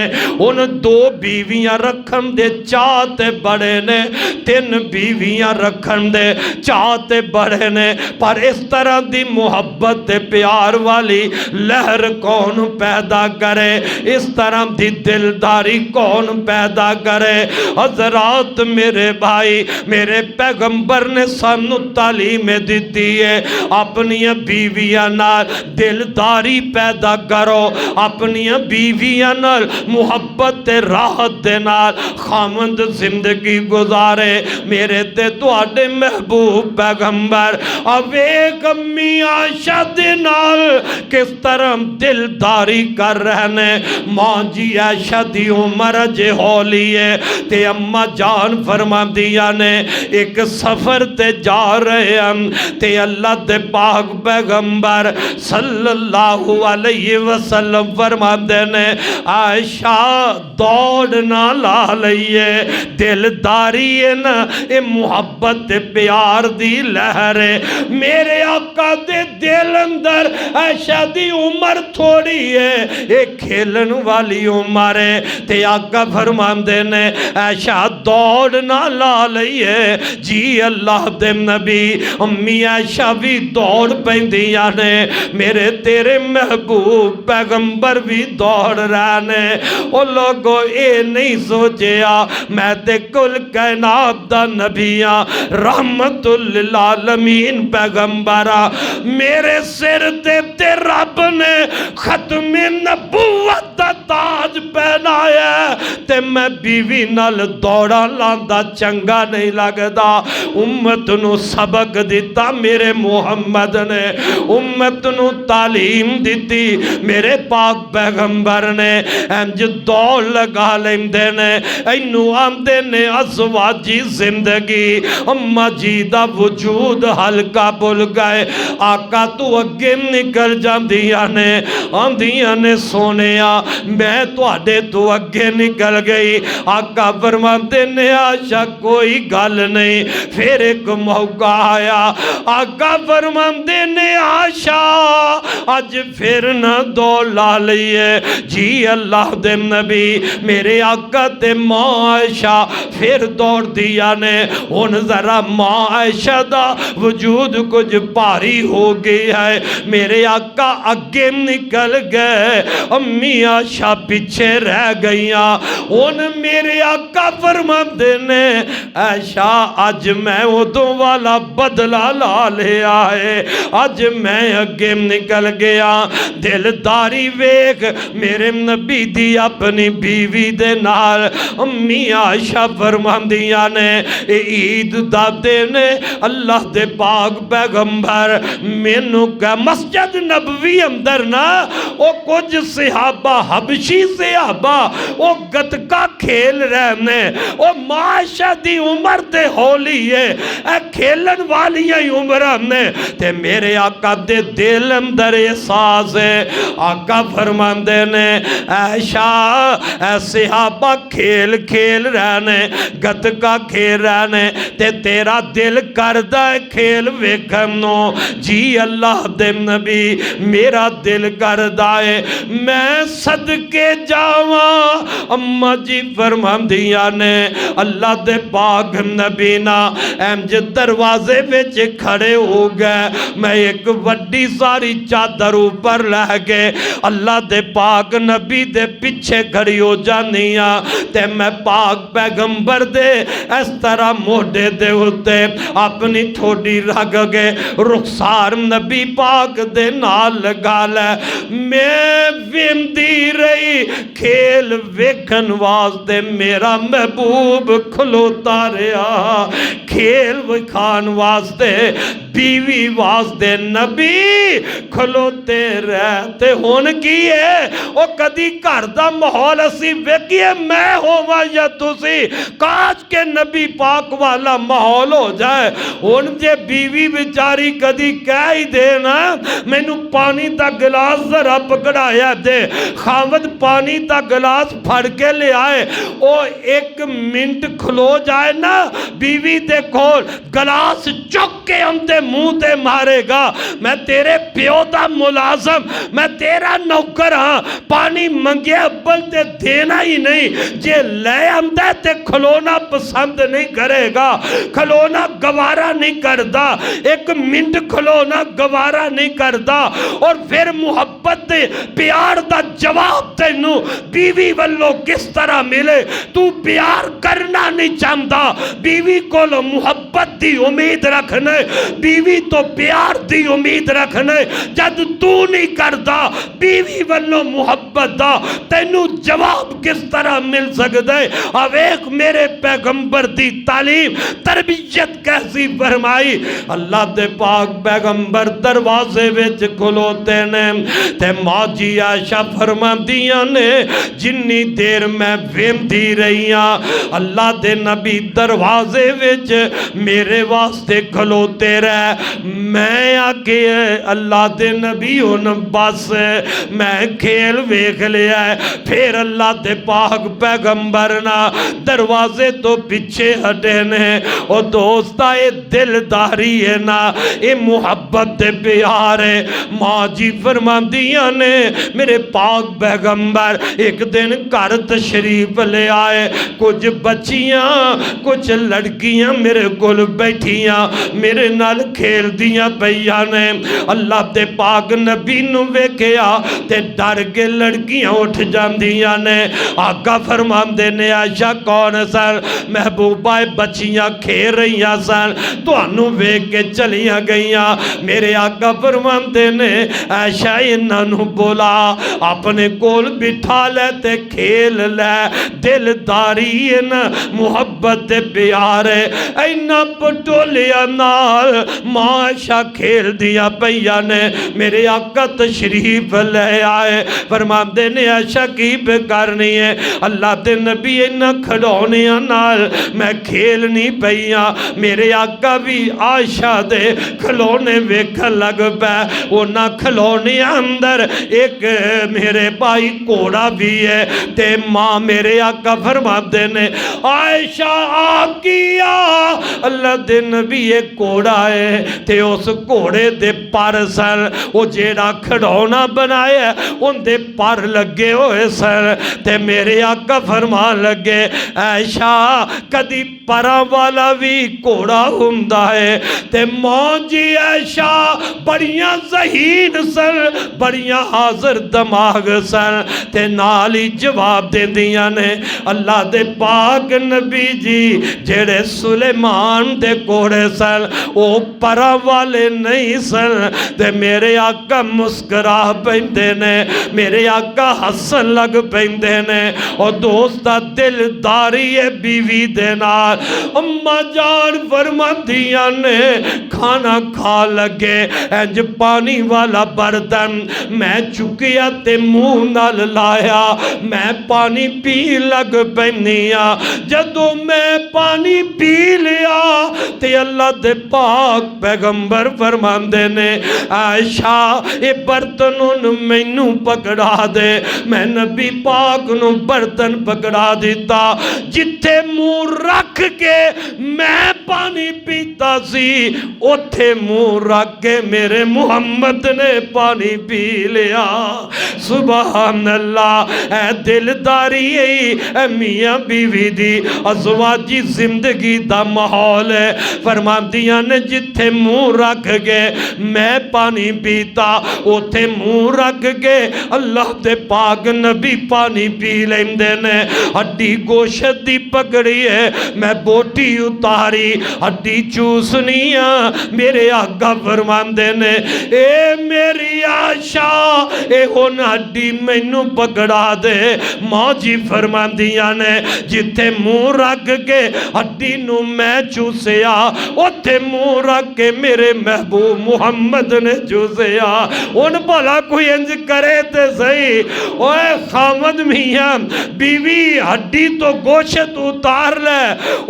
उन दो बीवियां रखन दे चाह ते बड़े ने, तीन बीवियां रखन दे चाह ते बड़े ने, पर इस तरह दी मुहब्बत ते प्यार वाली लहर कौन पैदा करे, इस तरह दी दिलदारी कौन पैदा करे। हज़रात मेरे भाई, मेरे पैगंबर ने सानू तालीम दी है अपनी बीवियां नाल दिलदारी पैदा करो, अपनी बीवियां नाल मुहब्बत ते राहत दे नाल खामंद जिंदगी गुजारे। मेरे ते तुहाडे महबूब पैगंबर अवेक अम्मी आयशा दे नाल किस तरह दिलदारी कर रहे ने। मां जी आयशा दी उम्र अजे हौली है ते अम्मा जान फरमांदियां ने एक सफर ते जा रहे हैं ते अल्लाह दे पाक पैगंबर सल्लल्लाहु अलैहि वसल्लम फरमाते ने आयशा दौड़ ना ला लईए, दिलदारी है ना, ये मुहब्बत प्यार दी लहर है। मेरे आका दे दिल अंदर आयशा दी उम्र थोड़ी है, ये खेलन वाली उम्र है। ते आका फरमाते ने आयशा दौड़ ना ला लईए। जी अल्लाह दे नबी अम्मी आयशा भी दौड़ पैंदियां ने, मेरे तेरे महबूब पैगंबर भी दौड़ रहे ने। ओ लोगो ये नहीं सोचिया मैं ते कुल कायनात दा नबिया रहमतुल लिल आलमीन पैगंबरा, मेरे सिर ते रब ने खत्मे नबूवत दा ताज पहनाया ते मैं बीवी नाल दौड़ा लांदा चंगा नहीं लगदा। उम्मत नू सबक दिता मेरे मुहम्मद ने, उम्मत नू तालीम दी मेरे पाक पैगंबर ने। इंज दौड़ लगा लेंदे ने, इनू आंदे ने अज़वाजी जिंदगी। अम्मा जी दा वजूद हल्का भुल गए, आका तू अगे निकल जांदियां ने, आंदियां ने सोनिया मैं तुहाडे तो अगे निकल गई। आका फरमाते ने आशा कोई गल नहीं। फिर एक मौका आया, आका फरमाते ने आशा अज फिर न दौड़ ला लईए। जी अल्लाह दे नबी मेरे आका ते मां आयशा फिर दौड़ दिया ने। हुण जरा मां आयशा दा वजूद कुछ भारी हो गई है, मेरे आका अगे निकल गए, अम्मी आयशा पीछे रह गईयां। हुण मेरे आका फरमाते ने आयशा अज मैं उदों वाला बदला ला लिया है, अज मैं अगे निकल गया। दिलदारी वेख मेरे नबी दी अपनी बीवी दे नाल। अम्मी आयशा फरमांदियां ने ईद दा दिन अल्लाह दे पाक पैगंबर मैनू कह मस्जिद नबवी अंदर ना ओ कुछ सहाबा हबशी सहाबा ओ गतका खेल रहे ने। ओ माशा दी उम्र ते होली है, ए खेलन वाली उम्र ने ते मेरे आका दे दिल अंदर एहसास है। आका फरमांदे ने ऐशा ऐ सहाबा खेल खेल रहे ने, गतका खेल रहे ने ते तेरा दिल करदा है खेल वेखण नूं। जी अल्लाह दे नबी मेरा दिल करदा है मैं सदके जावां। अम्मा जी फरमांदियां ने अल्लाह दे पाक नबी ना इंज दरवाजे विच खड़े हो गए। मैं एक वड्डी सारी चादर ऊपर लैके अल्लाह दे पाक नबी दे पिछे खड़ी हो जानी आ ते मैं पाक पैगंबर दे इस तरह मोढे दे उत्ते अपनी ठोडी रख के रुखसार नबी पाक दे नाल लगा लै। मैं वेंदी रही खेल वेखन वास्ते मेरा महबूब खलोता रहा। खेल विखान वास्ते बीवी वास्ते नबी खलोते रहते। हुण की है वो कदी घर दा माहौल असी वेखिए मैं होवां या तुसी काश के नबी पाक वाला माहौल हो जाए। हुण जे बीवी बेचारी कदी कह ही देना मैनू पानी दा गिलास जरा पकड़ाया दे, खावद पानी दा गिलास फड़ के ले आए, वो एक मिनट खलो जाए ना बीवी दे कोल गिलास चुक के उनके मुंह ते मारेगा। मैं तेरे प्यो दा मुलाजम मैं तेरा नौकर हाँ। पानी मंगे अब्बल ते देना ही नहीं, जे ले आंदा ते खलोना पसंद नहीं करेगा, खलोना गवारा नहीं करता, एक मिनट खलोना गवारा नहीं करता। और फिर मुहब्बत दे प्यार दा जवाब तेनू बीवी वालों किस तरह मिले। तू प्यार करना नहीं चाहता, बीवी को मुहब्बत दी उम्मीद रखने, बीवी तो प्यार दी उम्मीद रखने। जब तू नहीं करता बीवी वालों मुहब्बत दा तेनू जवाब किस तरह मिल सकता है। अवेख मेरे पैगंबर दी तालीम तरबियत कैसी फरमाई। अल्लाह दे पाक पैगंबर दरवाजे विच खलोते ने ते माँ जी आयशा फरमांदियां ने जिन्नी देर मैं वेंदी रही हाँ अल्लाह दे नबी दरवाजे विच मेरे वास्ते खलोते रह। मैं आके अल्लाह दे नबी हुन बस मैं खेल वेख लिया है। फिर अल्लाह दे पाक पैगंबर ना दरवाजे तो पीछे हटे ने। ओ दोस्ता ये दिलदारी है ना, ये मुहब्बत दे प्यार है। माँ जी फरमांदियां ने मेरे पाक पैगंबर एक दिन घर तशरीफ ले आए। कुछ बच्चियां कुछ लड़कियां मेरे कोल बैठियां मेरे नाल खेलदियां पईयां ने। अल्लाह दे पाक नबी नू वेखिया ते डर के लड़कियां उठ जांदियां ने। आका फरमांदे ने आयशा कौन सन? महबूबा बच्चियां खेल रही सन, तुहानू वेख के चलियां गईयां। मेरे आका फरमांदे ने आयशा इन्हां बोला अपने कोल बिठा ले ते खेल ले। दिलदारी न मुहब्बत प्यार है। इन्ना पटोलिया नाल मां आयशा खेल दिया पईया ने। मेरे आका तशरीफ ले आए, फरमांदे ने आयशा की करनी है? अल्लाह दे नबी इन्ना खिडौनियां नाल मैं खेलनी पईया। मेरे आका भी आयशा दे खिलौने वेखन लग पै। उन्हां खिलौनियां अंदर एक मेरे भाई घोड़ा भी है ते मां मेरे आका फरमाते ने आयशा आ किया अल्लाह दे नबी एक घोड़ा है ते उस घोड़े दे पर सन वो जेड़ा खिडौना बनाया उनके पर लगे हुए सन। ते मेरे आका फरमान लगे आयशा कदी परां वाला भी घोड़ा हुंदा है। ते मां जी आयशा बड़ियां ज़हीन सन, बड़ियां हाजिर दिमाग सन ते नाल ही जवाब देंदियां ने अल्लाह दे पाक नबी जी जेड़े सुलेमान दे घोड़े सन वो परां वाले नहीं सन। ते मेरे आका मुस्करा पैंदे ने, मेरे आका हसन लग पैंदे ने। और दोस्ता दिलदारी है बीवी दे नाल। अम्मा जान फरमांदियां ने खाना खा लगे इंज पानी वाला बर्तन मैं चुकिया ते मुंह नाल लाया, मैं पानी पी लग पैनिया। जदों मैं पानी पी लिया ते अल्लाह दे पाक पैगंबर फरमाते ने आयशा ये बर्तन उन मैनू पकड़ा दे। मैं नबी पाक नू बर्तन पकड़ा दिता, जिथे मुंह रख के मैं पानी पीता सी उथे मुंह रख के मेरे मुहम्मद ने पानी पी लिया। सुभान अल्लाह। ऐ दिलदारी ऐ मियाँ बीवी दी अज़वाजी जिंदगी दा माहौल है। फरमांदियां ने जिथे मुंह रख के मैं पानी पीता उथे मुंह रख के अल्लाह दे पाक नबी पानी पी लेंदे ने। हड्डी गोशत दी पकड़ी है, मैं बोटी उतारी हड्डी चूसनी आ। मेरे आगा फरमांदे ने ए मेरी आशा ए हुन हड्डी मैनू पकड़ा दे। माँ जी फरमांदियां ने जिथे मुंह रख के हड्डी नू मैं चूसिया उथे मुंह रख के मेरे महबूब मुहम्मद ने चूसिया। हुन भला कोई इंज करे ते सही। ओए खामद मियां बीवी हड्डी तो गोशत उतार ले,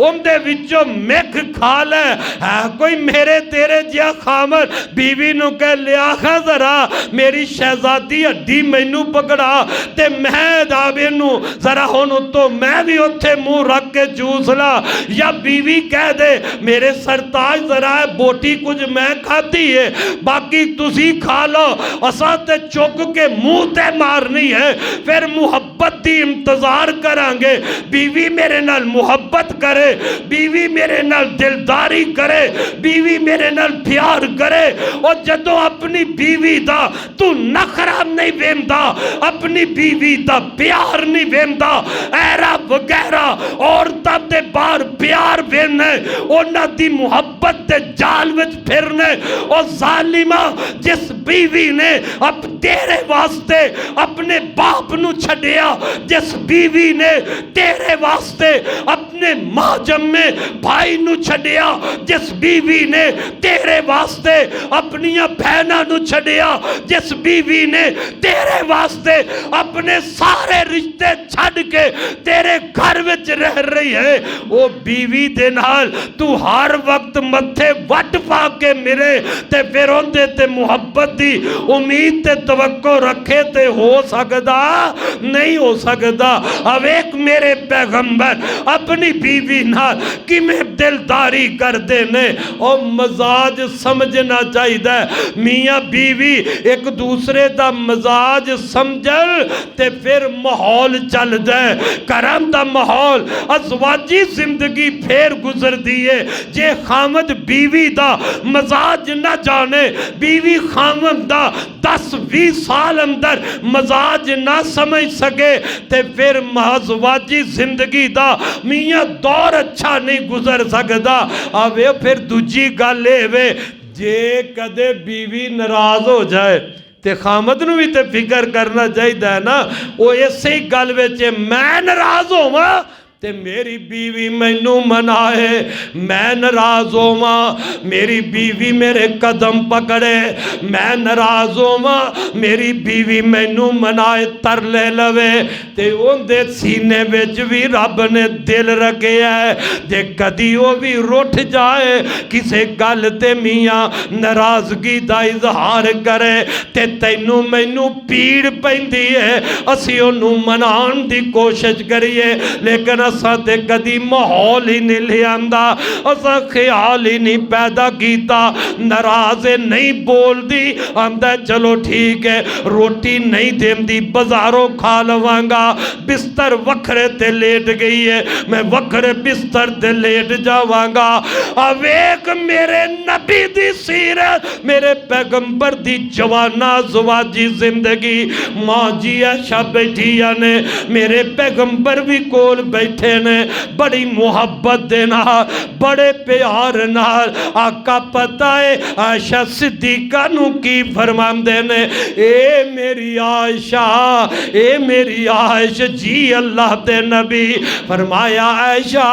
उनदे विचों मिख खा ले। है कोई मेरे तेरे जिहा खामद बीवी नू कह लिया खा जरा मेरी शहजादी हड्डी मैनू पकड़ा ते मैं दावे नू जरा हुन उत्तों मैं भी उत्थे मुंह रख के चूस ला। या बीवी कह दे मेरे सरताज जरा बोटी कुछ मैं खाधी है बाकी तुसी खा लो, असा ते चुक के मुंह ते मारनी है। फिर मुहब्बत दी इंतजार करांगे। बीवी मेरे नाल मुहब्बत करे, बीवी मेरे नाल दिलदारी करे, बीवी मेरे नाल प्यार करे। और जदों अपनी बीवी दा तू नखरा नहीं वेंदा, अपनी बीवी दा प्यार नहीं वेंदा, ऐरा वगैरह औरतां दे बाहर प्यार वेने उन्हां दी मुहब्बत दे जाल विच फिरने। और जालिमा जिस बीवी ने अब तेरे वास्ते अपने बाप नू छड्डिया, जिस बीवी ने तेरे वास्ते अपने मां जम्मे भाई नू छड्डिया, जिस बीवी ने तेरे वास्ते अपनियां बहनां नू छड्डिया, जिस बीवी ने तेरे वास्ते अपने सारे रिश्ते छड्ड के तेरे घर विच रह रही है, वो बीवी दे नाल तू हर वक्त मत्थे वट पा के मिले ते फिर उहदे ते मुहब्बत दी उम्मीद ते तवक्को रखे ते हो सकदा नहीं हो सकदा। अवेक मेरे पैगंबर अपनी बीवी नाल किवें दिलदारी करदे ने। और मजाज समझना चाहिए। मियाँ बीवी एक दूसरे दा मजाज समझल ते फिर माहौल चलदा है। करम दा माहौल अज़वाजी जिंदगी फिर गुजरदी है। जे खामद बीवी दा मजाज ना जाने, बीवी खामद दा 10-20 साल अंदर मजाज ना समझ सके ते फिर महजवाजी जिंदगी दा मियाँ दौर अच्छा नहीं गुजर सकता। आवे फिर दूजी गल वे जे कदे बीवी नाराज हो जाए ते खामद नू भी ते फिक्र करना चाहिए है ना। वो इसे ही गल विच मैं नाराज होवां ते मेरी बीवी मैनू मनाए, मैं नाराज होवा मेरी बीवी मेरे कदम पकड़े, मैं नाराज होवा मेरी बीवी मैनू मनाए तरले लवे। ते उहदे सीने विच भी रब ने दिल रखिया है। जे कदी वो भी रुठ जाए किसे गल ते मियाँ नाराजगी दा इजहार करे ते तैनू मैनू पीड़ पैंदी है। असी ओनू मनाउण दी कोशिश करिए लेकिन असा ते कदी माहौल ही नहीं लियांदा, असा ख्याल ही नहीं पैदा किया। नाराज नहीं बोलती, आंदा चलो ठीक है रोटी नहीं देंदी बाजारों खा लवांगा, बिस्तर वखरे ते लेट गई है मैं वखरे बिस्तर ते लेट जावांगा। अवेक मेरे नबी दी सीरत, मेरे पैगंबर दी जवाना ज़वाजी जिंदगी। माँ जी आयशा बैठी ने, मेरे पैगंबर भी कोल बैठे ने, बड़ी मुहब्बत दे नाल बड़े प्यार नाल। आका पता है आयशा सिद्दीका नू की फरमांदे ने, ए मेरी आयशा, ए मेरी आयशा जी अल्लाह दे नबी। फरमाया आयशा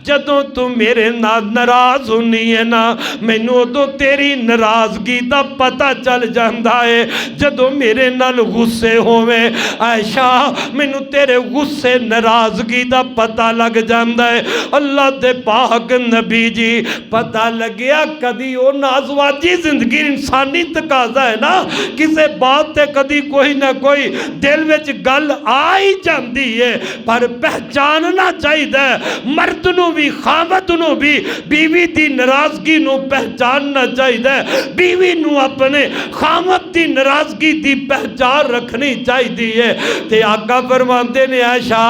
जदों तू मेरे नाल नाराज होनी है ना, मैनू उदों तेरी नाराज़गी दा पता चल जांदा है। जदों मेरे नाल गुस्से होवे आयशा, मैनू तेरे गुस्से नाराज़गी दा पता लग जांदा है। अल्लाह दे पाक नबी जी, पता लग्या कदी वो नाजवाजी जिंदगी इंसानी तकाजा है ना, किसी बात ते कदी कोई ना कोई दिल विच गल आ ही जाती है, पर पहचानना चाहिए मर्द नूं भी खावत नूं भी बीवी की नाराज़गी नूं पहचानना चाहिए। बीवी नूं अपने खावत की नाराज़गी की पहचान रखनी चाहिए है। ते आका फरमाते ने आयशा,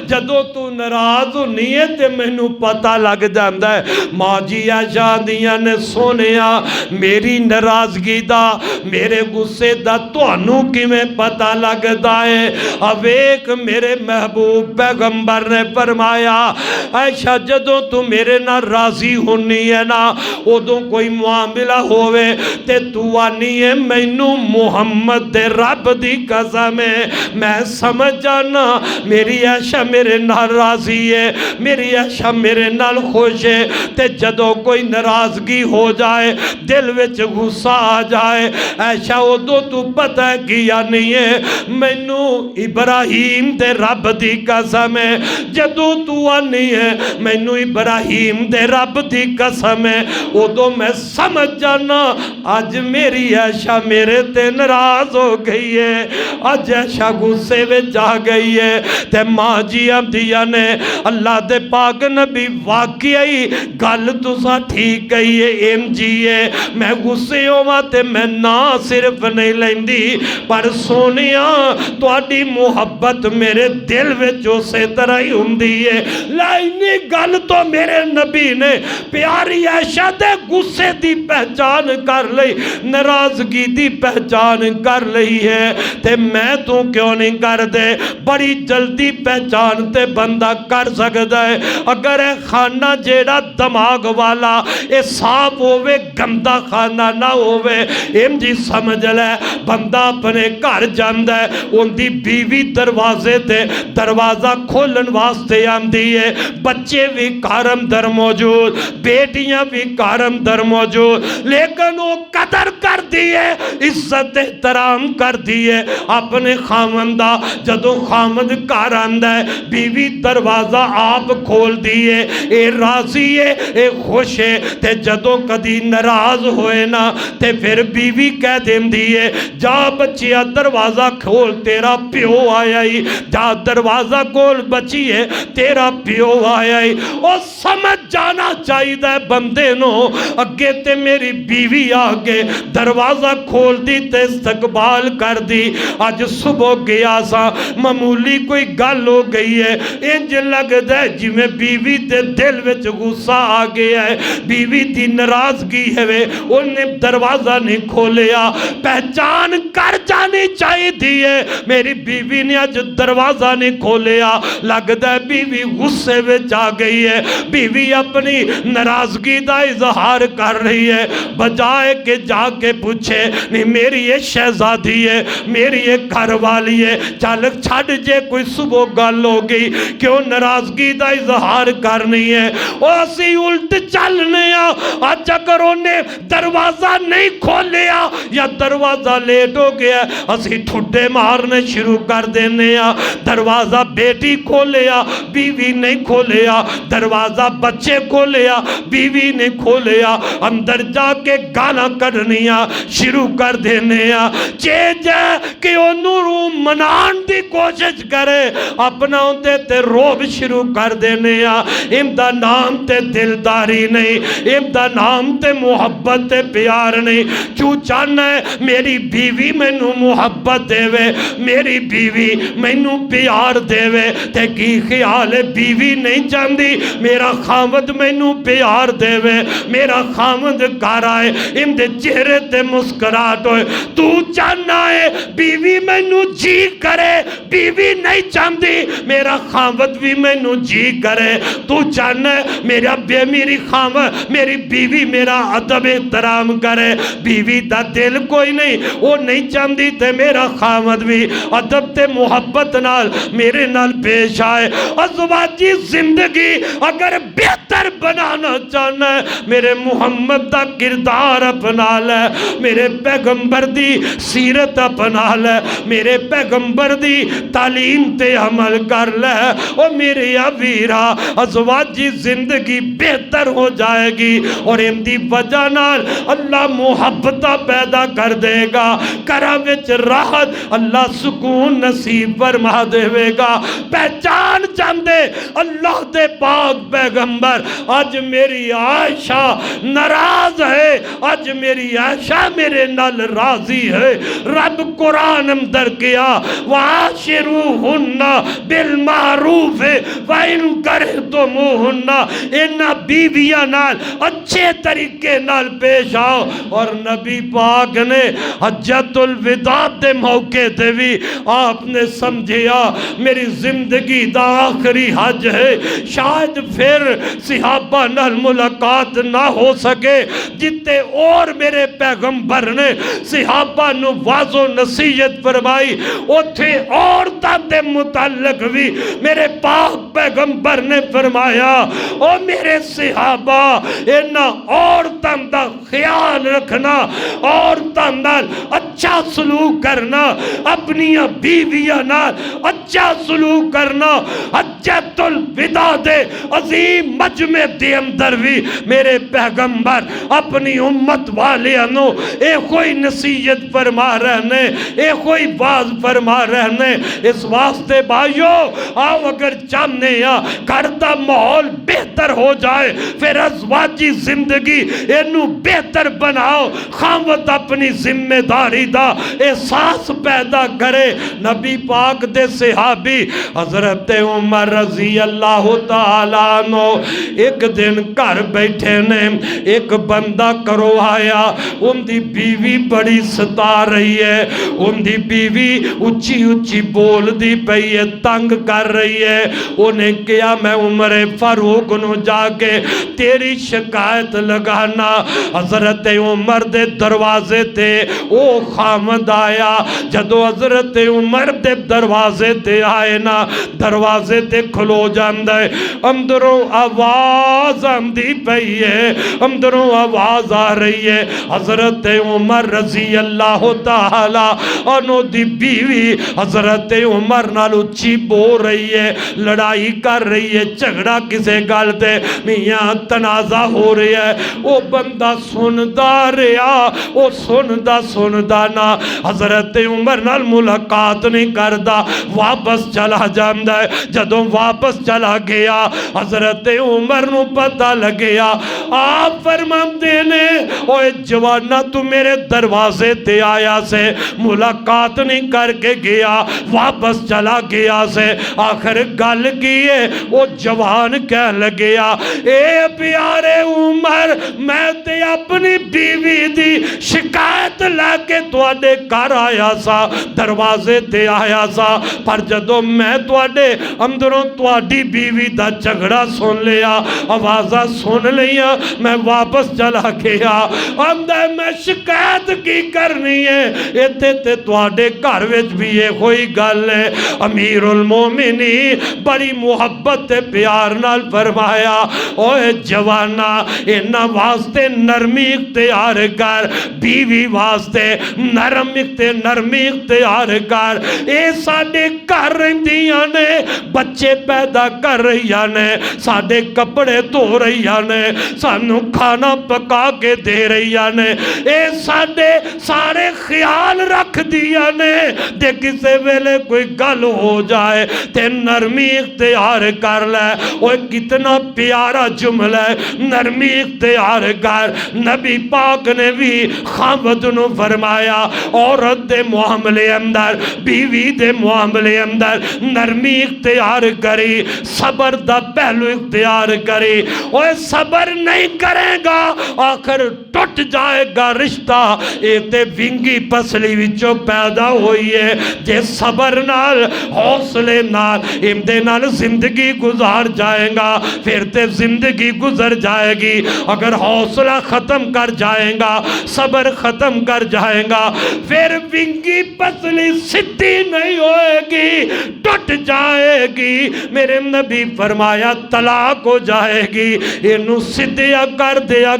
जदों तू नाराज़ होनी है तो मैनू पता लग जाता है। माँ जी आयशा आंदियां ने, सोनिया मेरी नाराज़गी दा मेरे गुस्से दा तुहानू किवें पता लगता है? अवेक मेरे महबूब पैगंबर ने फरमाया, आयशा जदों तू मेरे नाल राज़ी होनी है ना, उदों कोई मामला होवे ते तू आनी है मैनू मुहम्मद दे रब दी कसम है, मैं समझ जाना मेरी आयशा मेरे नाल राज़ी है, मेरी आयशा मेरे नाल खुश है। ते जदों कोई नाराज़गी हो जाए, दिल विच गुस्सा आ जाए, आयशा उदों तू पता की आनी है, मैनू इब्राहीम दे रब दी कसम है। जदों तू आनी है मैनू इब्राहीम दे रब दी कसम है, उदों मैं समझ जाना अज मेरी आयशा मेरे ते नाराज़ हो गई है, अज आयशा गुस्से विच आ गई है। ते माँ जी आंदियां ने, अल्लाह दे पाक नबी वाकई गल तुसा ठीक कही है, एम जी है मैं गुस्से होवां ते मैं ना सिर्फ नहीं लैंदी, पर सोनिया तुहाडी मुहब्बत मेरे दिल विच उसे तरह ही हुंदी है। लाइनी गल तो मेरे नबी ने प्यारी आयशा दे गुस्से की पहचान कर लई, नाराज़गी की पहचान कर लई है, ते मैं तू क्यों नहीं कर दे? बड़ी जल्दी पहचान ते बंदा कर सकता है। अगर है खाना जेड़ा दिमाग वाला ये साफ होवे, गंदा खाना ना होवे, एम जी समझ लै बंदा अपने घर जांदा है, उनकी बीवी दरवाजे ते दरवाज़ा खोलन वास्ते आंदी है, बच्चे भी घर अंदर मौजूद, बेटियां भी घर अंदर मौजूद, लेकिन वो कदर कर दी है, इज्जत एहतराम कर दी है अपने खामन दा। जदों खामद घर आंदा है, बीवी दरवाज़ा आप खोल दी है, ये राजी है, ये खुश है। ते जदों कदी नाराज़ होए ना, ते फिर बीवी कह देंदी है, जा बच्चिया दरवाज़ा खोल तेरा प्यो आया ही, जा दरवाज़ा खोल बच्चिए तेरा प्यो आया ही। और समझ जाना चाहिए बंदे नो, अगे ते मेरी बीवी आके दरवाज़ा खोल दी ते इस्तकबाल कर दी। अज सुबह गया सा, मामूली कोई गल हो गई है, इंज लगता है जिवें बीवी के दिल विच गुस्सा आ गया है, बीवी की नाराज़गी है, उन्हें दरवाज़ा नहीं खोलिया। पहचान कर जानी चाहिए, मेरी बीवी ने अज दरवाज़ा नहीं खोलिया, लगता है बीवी गुस्से में आ गई है, बीवी अपनी नाराज़गी का इजहार कर रही है, बजाए के जाके पूछे नहीं मेरी ये शहजादी है, मेरी ये घर वाली है, चल छड़ जे कोई सुबह गल हो गई क्यों नाराज़गी का इजहार करनी है। और असी उल्ट चलने अज अगर उन्हें दरवाज़ा नहीं खोलिया या दरवाज़ा लेट हो गया, असी ठुड्डे मारने शुरू कर देने, दरवाज़ा बेटी खोलिया बीवी नहीं खोलिया, दरवाज़ा बच्चे खोलिया बीवी ने खोलिया, अंदर जाके गाना कढ़निया शुरू कर देने, चेज कि उन्होंने मनाने की कोशिश करे, अपना उनते ते रोब शुरू कर देने, इमदा नाम ते दिलदारी नहीं, इमदा नाम ते मुहब्बत ते प्यार नहीं। क्यों चाहना है मेरी बीवी मैनू मुहब्बत देवे, मेरी बीवी मैनू प्यार देवे, ते की ख्याल है बीवी नहीं चाहती मेरा खामद मैनू प्यार देवे, मेरा खामद घर आए इमदे चेहरे ते मुस्कुराहट होए। तू चाहना है बीवी मैनू जी करे, बीवी नहीं चाहती मेरा खामद भी मैनू जी करे। तू चाहना है मेरा मेरी खामद मेरी बीवी मेरा अदब एहतराम करे, बीवी दा दिल कोई नहीं, वो नहीं चाहती ते मेरा खामद भी अदब ते मुहब्बत नाल मेरे नाल पेश आए। अज़वाजी जिंदगी अगर बेहतर बनाना चाहना है मेरे मुहम्मद का किरदार अपना ले, मेरे पैगंबर दी सीरत अपना ले, मेरे पैगंबर दी तालीम ते अमल कर ले। और मेरे वीरा अज़वाजी जिंदगी बेहतर हो जाएगी और इनकी वजह नाल अल्लाह मुहब्बत पैदा कर देगा, घरां विच राहत अल्लाह सुकून नसीब फरमा देवेगा। पहचान चाहते अल्लाह दे पाक पैगंबर अज मेरी आयशा नाराज है, अज मेरी आयशा मेरे नाल राजी है। रब कुरान अंदर किया वाशिरूहुन्ना बिल मारूफ वइन करहतुमुहुन्ना, इन्हां बीवियां नाल अच्छे तरीके नाल पेश आओ। और नबी पाक ने हज्जतुल विदा के मौके ते भी आपने समझिया मेरी जिंदगी दा आखिरी हज है, शायद फिर सिहाबा नाल मुलाकात ना हो सके जिते और मेरे पैगंबर ने सिहाबा नू वाजो नसीहत फरमाई, उथे औरतां दे मुताल्लिक भी मेरे पाक पैगंबर ने फरमाया ओ मेरे सिहाबा इन्हां औरतां दा ख्याल रखना, औरतां नाल अच्छा सलूक करना, अपनी बीवियां नाल अच्छा सलूक करना। हज्जतुल विदा दे अजीम मजमे दे अंदर भी मेरे पैगंबर अपनी उम्मत वालियां नू ए कोई नसीहत फरमा रहने, ए कोई बात फरमा रहने। इस वास्ते भाइयों आओ अगर चाहते हैं घर का माहौल बेहतर हो जाए फिर अज़वाजी जिंदगी इनू बेहतर बनाओ, खावत अपनी जिम्मेदारी का एहसास पैदा करे। नबी पाक दे सहाबी हजरत उमर रजी अल्लाह तआला नो एक दिन घर बैठे ने, एक बंदा करो आया, उनकी बीवी बड़ी सता रही है, उनकी बीवी उच्ची उच्ची बोलती पई है, तंग कर रही है। उन्हें कहा मैं उमर फारूक नू जाके तेरी शिकायत लगाना। हजरत उमर दे दरवाजे ते ओ खामद आया, जदों हजरत उमर दे दरवाजे ते आए ना, दरवाजे ते खलो जांदा है, अंदरों आवाज आंदी पई है, अंदरों आवाज आ रही है हजरत उमर रजी अल्लाह तआला अन्हु दी बीवी हजरत उमर नाल उच्ची बोल रही है, लड़ाई कर रही है, झगड़ा किसे गल ते मियां तनाजा हो रहा है। वो बंदा सुनदा रहा, वो सुनदा ना हजरत उमर नाल मुलाकात नहीं करता, वापस चला जाता है। जदों वापस चला गया हजरत उमर नू पता लग्या, आप फरमाते ने ओए जवाना तू मेरे दरवाजे ते आया से, मुलाकात नहीं करके गया, वापस चला गया से, आखिर गल की है? वो जवान कह लग्या ए प्यारे उमर मैं ते अपनी बीवी दी शिकायत लैके तुहाडे घर आया सा, दरवाजे ते आया सा, पर जदों मैं तुहाडे अंदरों तुहाडी बीवी दा झगड़ा सुन लिया, आवाज़ा सुन लिया, मैं वापस चला गया। आंदा मैं शिकायत की करनी है, इत्थे ते तुहाडे घर विच भी ये कोई गल है। अमीरुल मोमिनीन बड़ी मुहब्बत ते प्यार नाल फरमाया ओए जवाना इन्हां वास्ते नरमी इख्तियार कर, बीवी वास्ते नरमी इख्तियार कर। ये साडे घर रहिंदियां ने, बच्चे पैदा कर रही ने, साडे कपड़े धो रही ने, सानू खाना पका के दे रही ने, ये साडे सारे ख्याल रख दिया ने, ते किसे वेले कोई गल हो जाए ते नरमी इख्तियार कर ले। ओए कितना प्यारा जुमला है, नरमी इख्तियार कर। नबी पाक ने भी खावत नू फरमाया औरत दे मुआमले अंदर, बीवी दे मुआमले अंदर नरमी इख्तियार करी, सबर दा पहलू इख्तियार करी। ओए सबर नहीं करेगा आखिर टुट जाएगा रिश्ता। ये ते विंगी पसली विचों पैदा हुई है। जे सबर नाल हौसले नाल इमदे नाल जिंदगी गुजार जाएगा फिर ते जिंदगी गुजर जाएगी। अगर हौसला खत्म कर जाएगा, सबर खत्म कर जाएगा, फिर विंगी पसली सीधी नहीं होएगी, टूट जाएगी। मेरे नबी फरमाया तलाक हो जाएगी। इनू सीधिया कर दिया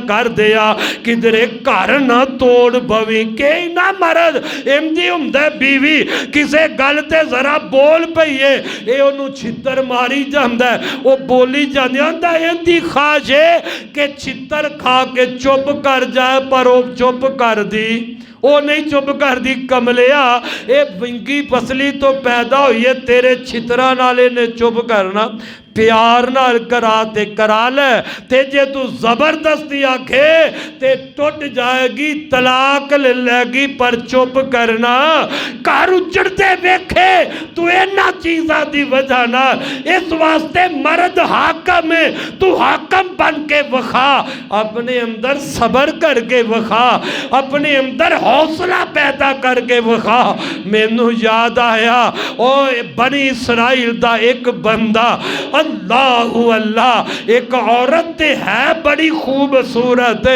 किधरे घर ना तोड़ बवी के ना मरद इमदी हुंदा बीवी किसे गल ते जरा बोल पईए ये ओनू छितर मारी जांदा वो बोली जांदी आंदा इहदी ख्वाहिश है कि छितर खा के चुप कर जाए पर वो चुप कर दी वो नहीं चुप कर दी। कमलिया ये विंगी पसली तो पैदा हुई है तेरे छितरा नाल इहने चुप करना प्यार नाल करा ले ते जे तू जबरदस्ती आखे ते टुट जाएगी तलाक ले लेगी पर चुप करना। घर उजड़ते वेखे तू इन्हां चीज़ां दी वजह नाल इस वास्ते मर्द हाकम है तू हाकम बन के वखा अपने अंदर सबर करके वखा अपने अंदर हौसला पैदा करके वखा। मैनू याद आया ओ बनी इसराइल दा एक बंदा अल्लाहु अल्लाह एक औरत ते है बड़ी खूबसूरत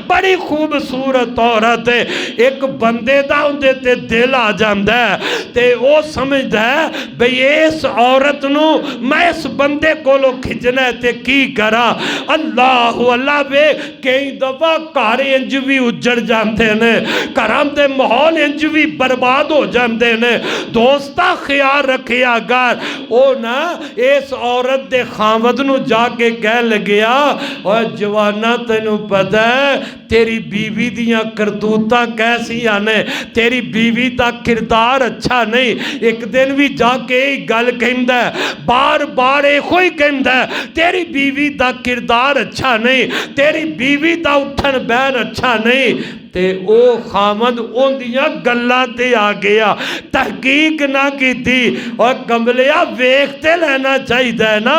बड़ी खूबसूरत औरत एक बंदे दा उंदे ते दिल आ जांदा ते ओ समझदा बई इस औरत नू मैं इस बंदे कोलों खिंचना ते की करा। अल्लाहु अल्लाह वे कई दफा घर इंज भी उजड़ जाते ने घरां दे माहौल इंज भी बर्बाद हो जाते ने। दोस्ता ख्याल रखिया कर ओ ना इस औरत दे खावद नू जाके कह लग्या और जवाना तेनू पता है तेरी बीवी दियां करतूतां कैसियां ने तेरी बीवी दा किरदार अच्छा नहीं। एक दिन भी जाके गल कहंदा बार बार इहो ही कहंदा तेरी बीवी दा किरदार अच्छा नहीं तेरी बीवी दा उठन बहन अच्छा नहीं ते ओ खामद उन्दियां गल्लां ते आ गया तहकीक ना की और कमलिया वेखते लेना चाहिए ना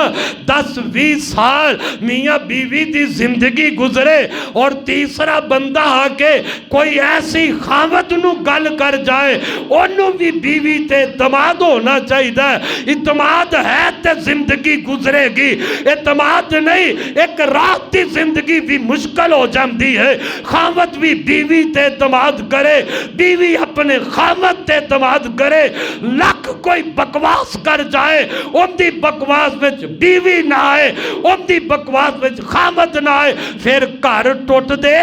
10-20 साल मियाँ बीवी की जिंदगी गुजरे और तीसरा बंदा आके कोई ऐसी खामद नू गल कर जाए ओनू भी बीवी ते इतमाद होना चाहिए। इतमाद है तो जिंदगी गुजरेगी इतमाद नहीं एक रात की जिंदगी भी मुश्किल हो जाती है। खामद भी बीवी ते इतमाद करे बीवी अपने खामद ते इतमाद करे। लख कोई बकवास कर जाए उनकी बकवास विच बीवी ना आए उनकी बकवास विच खामद ना आए फिर घर टुट दे।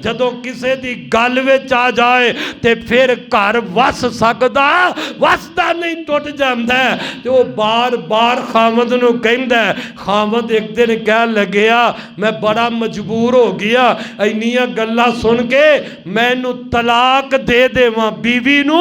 जदों किसी की गल विच आ जाए ते फिर घर वस सकदा वसदा नहीं टुट जांदा ते वो बार बार खामद नू कहंदा। खामद एक दिन कह लग्या मैं बड़ा मजबूर हो गया इन्नियां गल्लां सुन के मैनू तलाक दे देवां बीवी नू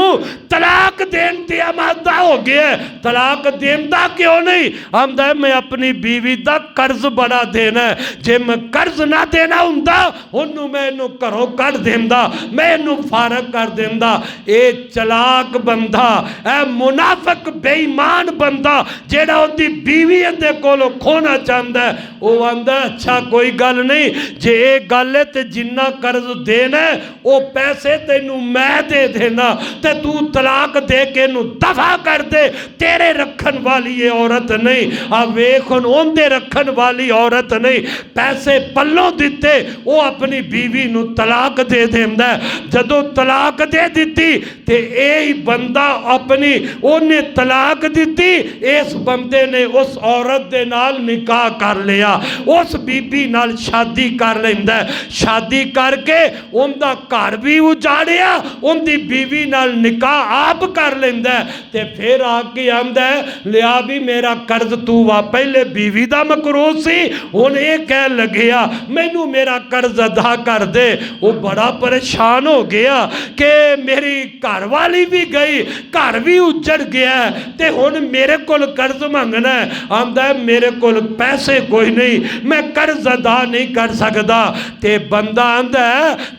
तलाक देन ते आमादा हो गया। तलाक देंदा क्यों नहीं आंदा मैं अपनी बीवी दा कर्ज बड़ा देना जे मैं कर्ज ना देना हुंदा उन्नू मैं इनू घरों कढ़ देंदा मैं इनू फारग कर देंदा। ए चलाक बंदा ए मुनाफिक बेईमान बंदा जेड़ा उनकी बीवी दे कोलों खोना चाहता है वो आंदा अच्छा कोई गल नहीं जे ये गल है ते जिन्ना कर्ज देना वो पैसे तेनू मैं दे देना ते तू तलाक दे के नू दफा कर दे तेरे रखन वाली ये औरत नहीं। आ वेख उनके रखन वाली औरत नहीं पैसे पल्लों दिते वो अपनी बीवी नू तलाक दे देंदा। जदों तलाक दे दिती ते यही बंदा अपनी उन्हें तलाक दिती इस बंदे ने उस औरत दे नाल निकाह कर लिया उस बीबी नाल शादी कर लेंदा। शादी करके उनका घर भी उजाड़िया उनकी बीवी नाल निकाह आप कर लेंदा ते फिर आके आंदा लिया भी मेरा कर्ज तू वा पहले बीवी दा मकरूज सी हुण ये कह लग्या मैनू मेरा कर्ज अदा कर दे। वो बड़ा परेशान हो गया कि मेरी घरवाली भी गई घर भी उजड़ गया ते हुण मेरे कोल कर्ज मंगना आंदा मेरे कोल पैसे कोई नहीं मैं कर्ज अदा नहीं कर सकदा। ते बंदा आंदा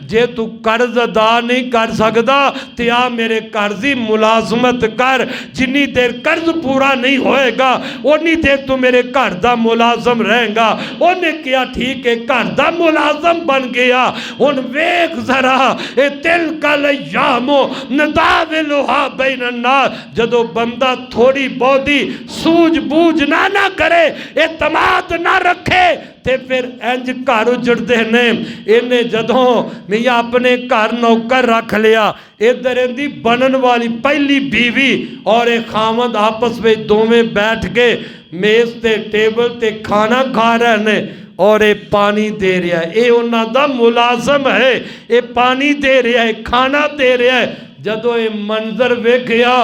जे तू कर्ज अदा नहीं कर सकदा तो आ मेरे घर की मुलाजमत कर, जिन्नी देर कर्ज पूरा नहीं होएगा उन्नी देर तू मेरे घर का मुलाजम रहेगा। उन्हें कहा ठीक है, घर का मुलाजम बन गया। हुण वेख जरा ए तिल कल यामो नदाविलुहा बैनन्नास, जदों बंदा थोड़ी बहुती सूझबूझ ना करे, एतमाद ना रखे, ते फिर इंज घर उजड़ते ने। इन्हें जदों मियाँ अपने घर नौकर रख लिया, इधर इनकी बनन वाली पहली बीवी और एक खामद आपस में दोवें बैठ के मेज ते टेबल ते खाना खा रहे ने और ये पानी दे रहा है। ये उन्हां दा मुलाजम है, ये पानी दे रहा है, खाना दे रहा है। जदों ये मंजर वेखिया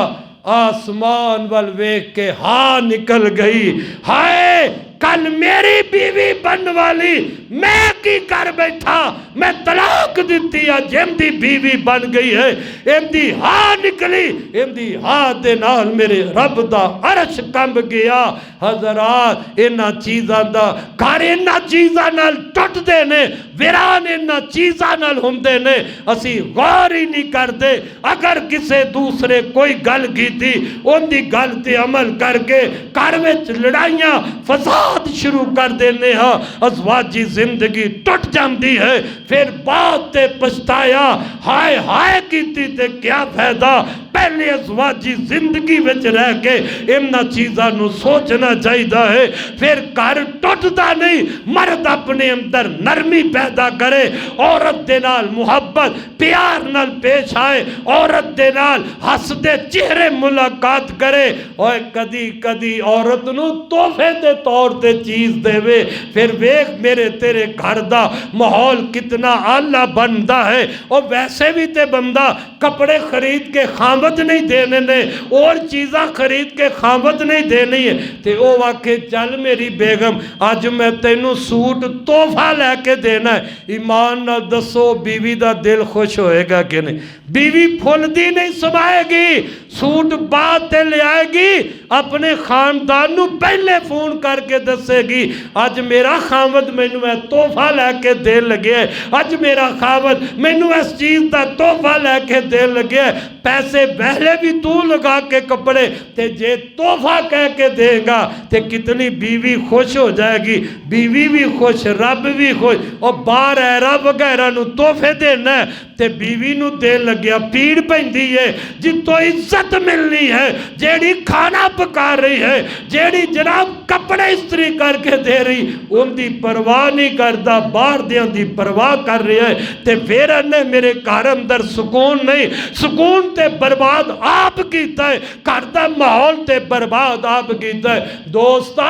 आसमान वाल वेख के हाँ निकल गई, हाय कल मेरी बीवी बनने वाली मैं की कर बैठा, मैं तलाक दी अज इनकी बीवी बन गई है। इनकी हाँ निकली, इनकी हाँ दे नाल मेरे रब दा अरश कंब गया। हज़रात इन्हां चीज़ां दा घर इन्हां चीज़ां नाल टुटदे ने, वीरान इन्हां चीज़ां नाल हुंदे ने, असी गौर ही नहीं करते। अगर किसी दूसरे कोई गल कीती उनकी गल ते अमल करके घर विच लड़ाइयां फसाद शुरू कर देने हाँ, अज़वाजी जिंदगी टुट जाती है। फिर बात ते पछताया, हाय हाय कीती ते क्या फायदा। पहले अज़वाजी जिंदगी विच रह के इन्हां चीज़ां नूं सोचना चाहिए है। फिर घर टुटदा नहीं, मर्द अपने अंदर नरमी पैदा करे, औरत दे नाल मुहब्बत प्यार नाल पेश आए, औरत दे नाल हसदे चेहरे मुलाकात करे और कदी कदी औरत नूं तोहफे दे तौर ते चीज़ देवे। फिर वेख मेरे तेरे घर दा माहौल कितना आला बनता है। और वैसे भी ते बंदा कपड़े खरीद के खामद नहीं देने ने, और चीज़ां खरीद के खामद नहीं देनी है, ते ओ आखे चल मेरी बेगम अज मैं तेनू सूट तोहफा लैके देना है। ईमान नाल दसो बीवी दा दिल खुश होएगा कि नहीं? बीवी फुलदी नहीं समाएगी, सूट बाद ते ले आएगी, अपने खानदान नू पहले फोन करके दसेगी अज मेरा खामद मैनू तोहफा लैके देन लगे, अज मेरा खामद मैनू इस चीज़ का तोहफा लैके देन लगे। पैसे पहले भी तू लगा के कपड़े, ते जे तोहफा कह के देगा ते कितनी बीवी खुश हो जाएगी। बीवी भी खुश, रब भी खुश। और बाहर ऐरा वगैरह नू तोहफे देना है ते बीवी नू देन लग्या पीड़ पैंदी है। जितों इज्जत मिलनी है, जेड़ी खाना पका रही है, जेड़ी जनाब कपड़े इस्त्री करके दे रही, उनकी परवाह नहीं करता, बाहर दियां दी परवाह कर रहा है। ते फिर इन्हें मेरे घर अंदर सुकून नहीं, सुकून ते बर्बाद आप कीता है, घर का माहौल ते बर्बाद आप कीता है। दोस्ता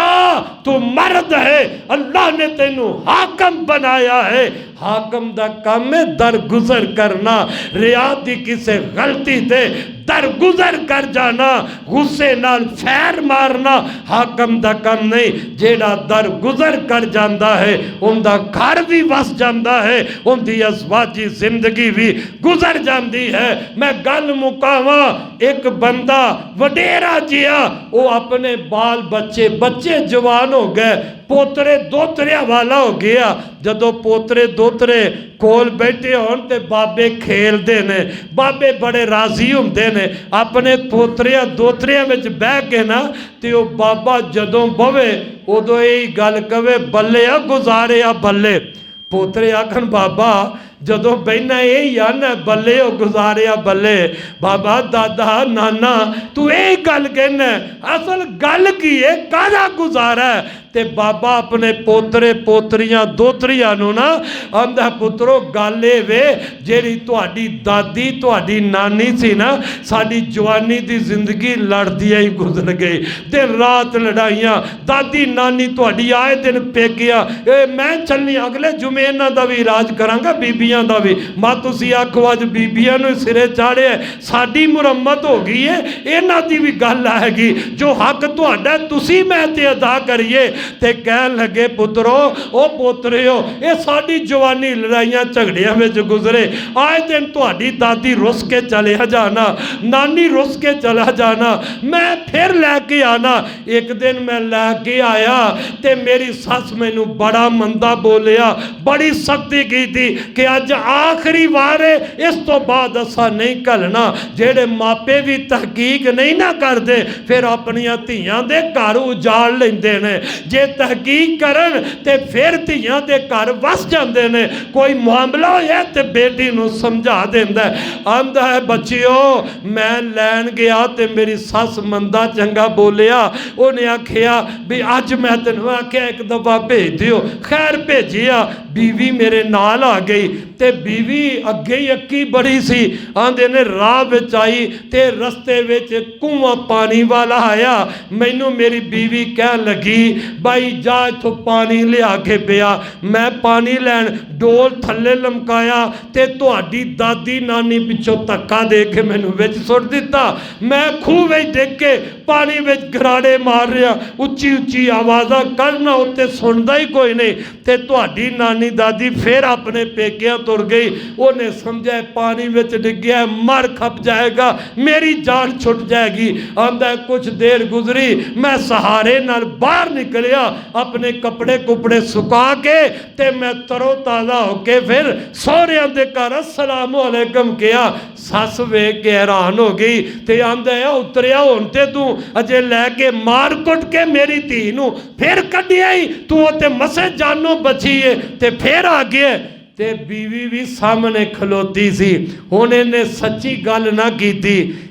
तू मर्द है, अल्लाह ने तेनू हाकम बनाया है। हाकम दा काम है दरगुजर करना, रियात दी किसी गलती ते दरगुजर कर जाना, गुस्से नाल फैर मारना हाकम दा काम नहीं। जेड़ा दरगुजर कर जाता है उनका घर भी वस जाता है, उनकी अज़वाजी जिंदगी भी गुजर जाती है। मैं गल मुकावा, एक बंदा वडेरा जिया, वो अपने बाल बच्चे बच्चे जवान हो गए, पोतरे दोतरिया वाला हो गया। जदों पोतरे दोतरे कोल बैठे होन ते बाबे खेलते ने, बाबे बड़े राजी होंदे ने अपने पोतरिया दोतरिया विच बह के ना, ते ओ बाबा जदों बवे उदों यही गल कवे बल्ले आ गुजारे आ बल्ले। पोतरे आखन बाबा जदों बहना यही आना बल्ले हो गुजारिया बल्ले। बाबा दादा नाना तू यही गल कहना, असल गल की है काहदा गुजारा है। ते बाबा अपने पोतरे पोतरियां दोतरियां नूं ना आंदा पुत्रो गल ए वे जेड़ी तुहाडी दादी तुहाडी नानी सी ना, साडी जवानी दी जिंदगी लड़दियां ही गुजर गई, दिन रात लड़ाइयां। दादी नानी तुहाडी आए दिन पेकिया मैं चलनी अगले जुमे इन्हां दा भी इलाज करांगा, बीबियां दा भी। मां तुसीं आखो अज बीबियां नूं सिरे चाढ़िया, साडी मुरम्मत हो गई है, इन्हां दी भी गल आएगी। जो हक तुहाडा तुसीं मैं ते अदा करिए। ते कहन लगे पुत्रो ओ पोतरियो ये साडी जवानी लड़ाइयां झगड़ियां विच गुजरे, आए दिन तुहाडी दादी रुस के चले जाना, नानी रुस के चला जाना, मैं फिर लैके आना। एक दिन मैं लैके आया ते मेरी सस मैनू बड़ा मंदा बोलिया, बड़ी सख्ती की थी कि अज आखिरी वार है, इस तो बाद असा नहीं घलना। जेड़े मापे भी तहकीक नहीं ना करते फिर अपनियां धीआं दे घर उजाड़ लेंदे ने। जे तहकीक करन ते फिर धीआं दे घर वस जांदे ने। कोई मामला होया ते बेटी नूं समझा देंदा है, आंदा है बच्चियो मैं लैन गया ते मेरी सस मंदा चंगा बोलिया, उन्हें आखिया भी अज मैं तेनों आख्या एक दफा भेज दियो। खैर भेजिया, बीवी मेरे नाल आ गई ते बीवी अगे ही अक्की बड़ी सी। आंदे ने राह विच आई ते रस्ते विच कुआं पानी वाला आया। मैनू मेरी बीवी कह लगी भाई जा इथों पानी लिया के पिया। मैं पानी लैन डोल थल्ले लमकाया ते तुहाडी दादी नानी पिछों धक्का दे के मैनू विच सुट दिता। मैं खूह विच डिग के पानी विच गराड़े मार रहा, उच्ची उच्ची आवाज़ां करना, उत्ते सुनदा ही कोई नहीं। ते तुहाडी नानी दादी फिर अपने पेकियां तुर गई। उन्हें समझा पानी विच डिग्या मर खप जाएगा, मेरी जान छुट जाएगी। आंदा कुछ देर गुजरी, मैं सहारे नाल बाहर निकलिया, अपने कपड़े कुपड़े सुका के ते मैं तरो ताज़ा होके फिर सौहरियां दे घर अस्सलाम अलैकुम किया। सस वेख के हैरान हो गई ते आंदा है उतरिया हुण ते तू अजे लैके मार कुट के मेरी धी नूं फिर कढ़िया ही, तू ते मसे जानों बची है ते फिर आ गया। ते बीवी भी सामने खलोती सी। हुण इन्हें सच्ची गल ना की,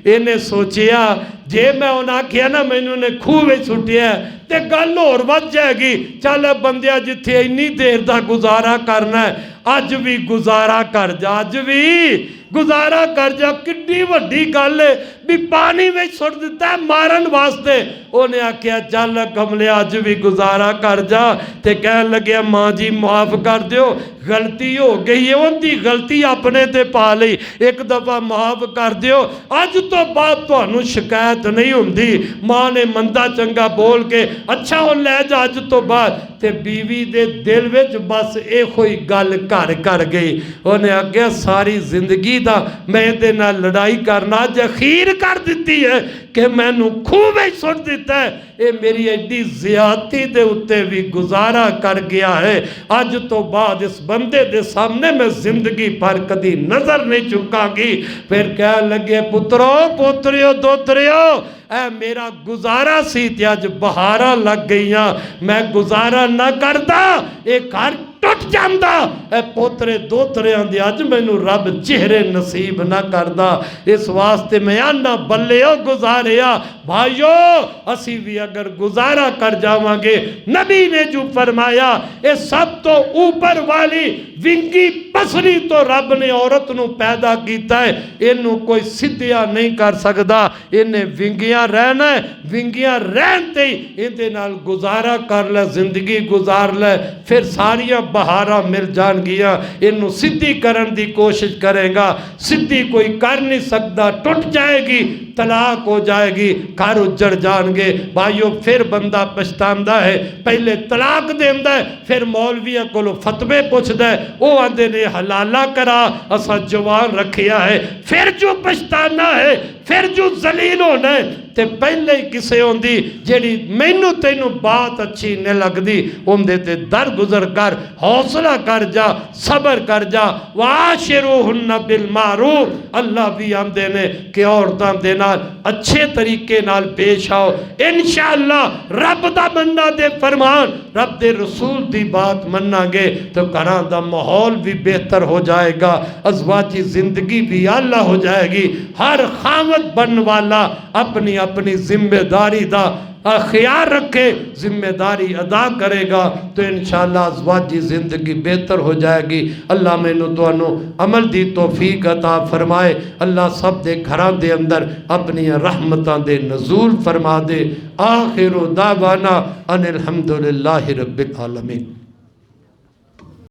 इन्हें सोचिया जे मैं उन्हें आखिया ना मैनू ने खूह में सुटिया तो गल होर वध जाएगी। चल बंदिया जिथे इन्नी देर का गुजारा करना है अज भी गुजारा कर जा, अज भी गुजारा कर जा। किड्डी वड्डी गल है भी पानी में सुट दिता है मारन वास्ते। उन्हें आख्या चल कमले अज भी गुजारा कर जा। ते कह लग्या माँ जी माफ़ कर दियो, गलती हो गई है, उनकी गलती अपने ते पा ली, एक दफ़ा माफ़ कर दियो, अज तो बाद तुहानू शिकायत नहीं होंदी। माँ ने मंदा चंगा बोल के अच्छा हो लै जा अज तो बाद। ते बीवी दे दिल विच बस इहो ही गल घर कर गई। उन्हें आख्या सारी जिंदगी दा मैं इहदे नाल लड़ाई करना अज अखीर कर दिती है कि मैनू खूह में सुट दिता है। ये मेरी एडी ज़्यादती दे उत्ते भी गुजारा कर गया है। अज तो बाद इस बंदे दे सामने मैं जिंदगी भर कदी नज़र नहीं चुकांगी। फिर कह लगे पुत्रो पोतरियो दोतरियो ऐ मेरा गुजारा सी ते अज बहारा लग गई। मैं गुजारा ना करता ये घर टुट जाता। ए पोतरे दोतरियां दे अज मैनू रब चेहरे नसीब ना करदा। इस वास्ते मैं आना बल्लेओ गुजारिया भाइयों, असी भी अगर गुजारा कर जावांगे, नबी ने जो फरमाया ये सब तो ऊपर वाली विंगी पसली तो रब ने औरत नू पैदा किया है, इनू कोई सिद्धिया नहीं कर सकता। इन्हें विंगिया रहना है, विंगिया रहन ते इहदे नाल गुजारा कर ले, जिंदगी गुजार ले, फिर सारिया बहारा मिल जाएगियां। इनू सिद्धि करन दी कोशिश करेगा, सिद्धि कोई कर नहीं सकता, टुट जाएगी, तलाक हो जाएगी, घर उजड़ जाएंगे। भाइयों फिर बंदा पछतांदा है, पहले तलाक देंदा है, फिर मौलविया को फतवे पुछदा है, वो आंदे ने हलाला करा असा जवान रखिया है। फिर जो पछताना है, फिर जो जलील होना है, ते पहले ही किसे होंदी जेड़ी मैनू तेनू बात अच्छी नहीं लगती उनदे ते दर गुजर कर, हौसला कर जा, सबर कर जा। वाशिरूहुन्ना बिल मारूफ, अल्लाह भी आंदे ने कि औरतां दे नाल अच्छे तरीके नाल पेश आओ। इंशाअल्लाह रब दा मन्ना दे फरमान, रब दे रसूल दी बात मन्नांगे तो घरां दा माहौल भी बेहतर हो जाएगा, अज़वाजी जिंदगी भी आला हो जाएगी। हर खामद बनने वाला अपनी अपनी जिम्मेदारी दा ख्याल रखे, जिम्मेदारी अदा करेगा तो इंशाअल्लाह अज़वाजी ज़िंदगी बेहतर हो जाएगी। अल्लाह मैनू तुहानू अमल दी तौफीक अता फरमाए। अल्लाह सब दे घरां दे अंदर अपनी रहमतां दे नज़ूल फरमा दे। आखिरु दावाना अनिल हम्दुलिल्लाहि रब्बिल आलमीन।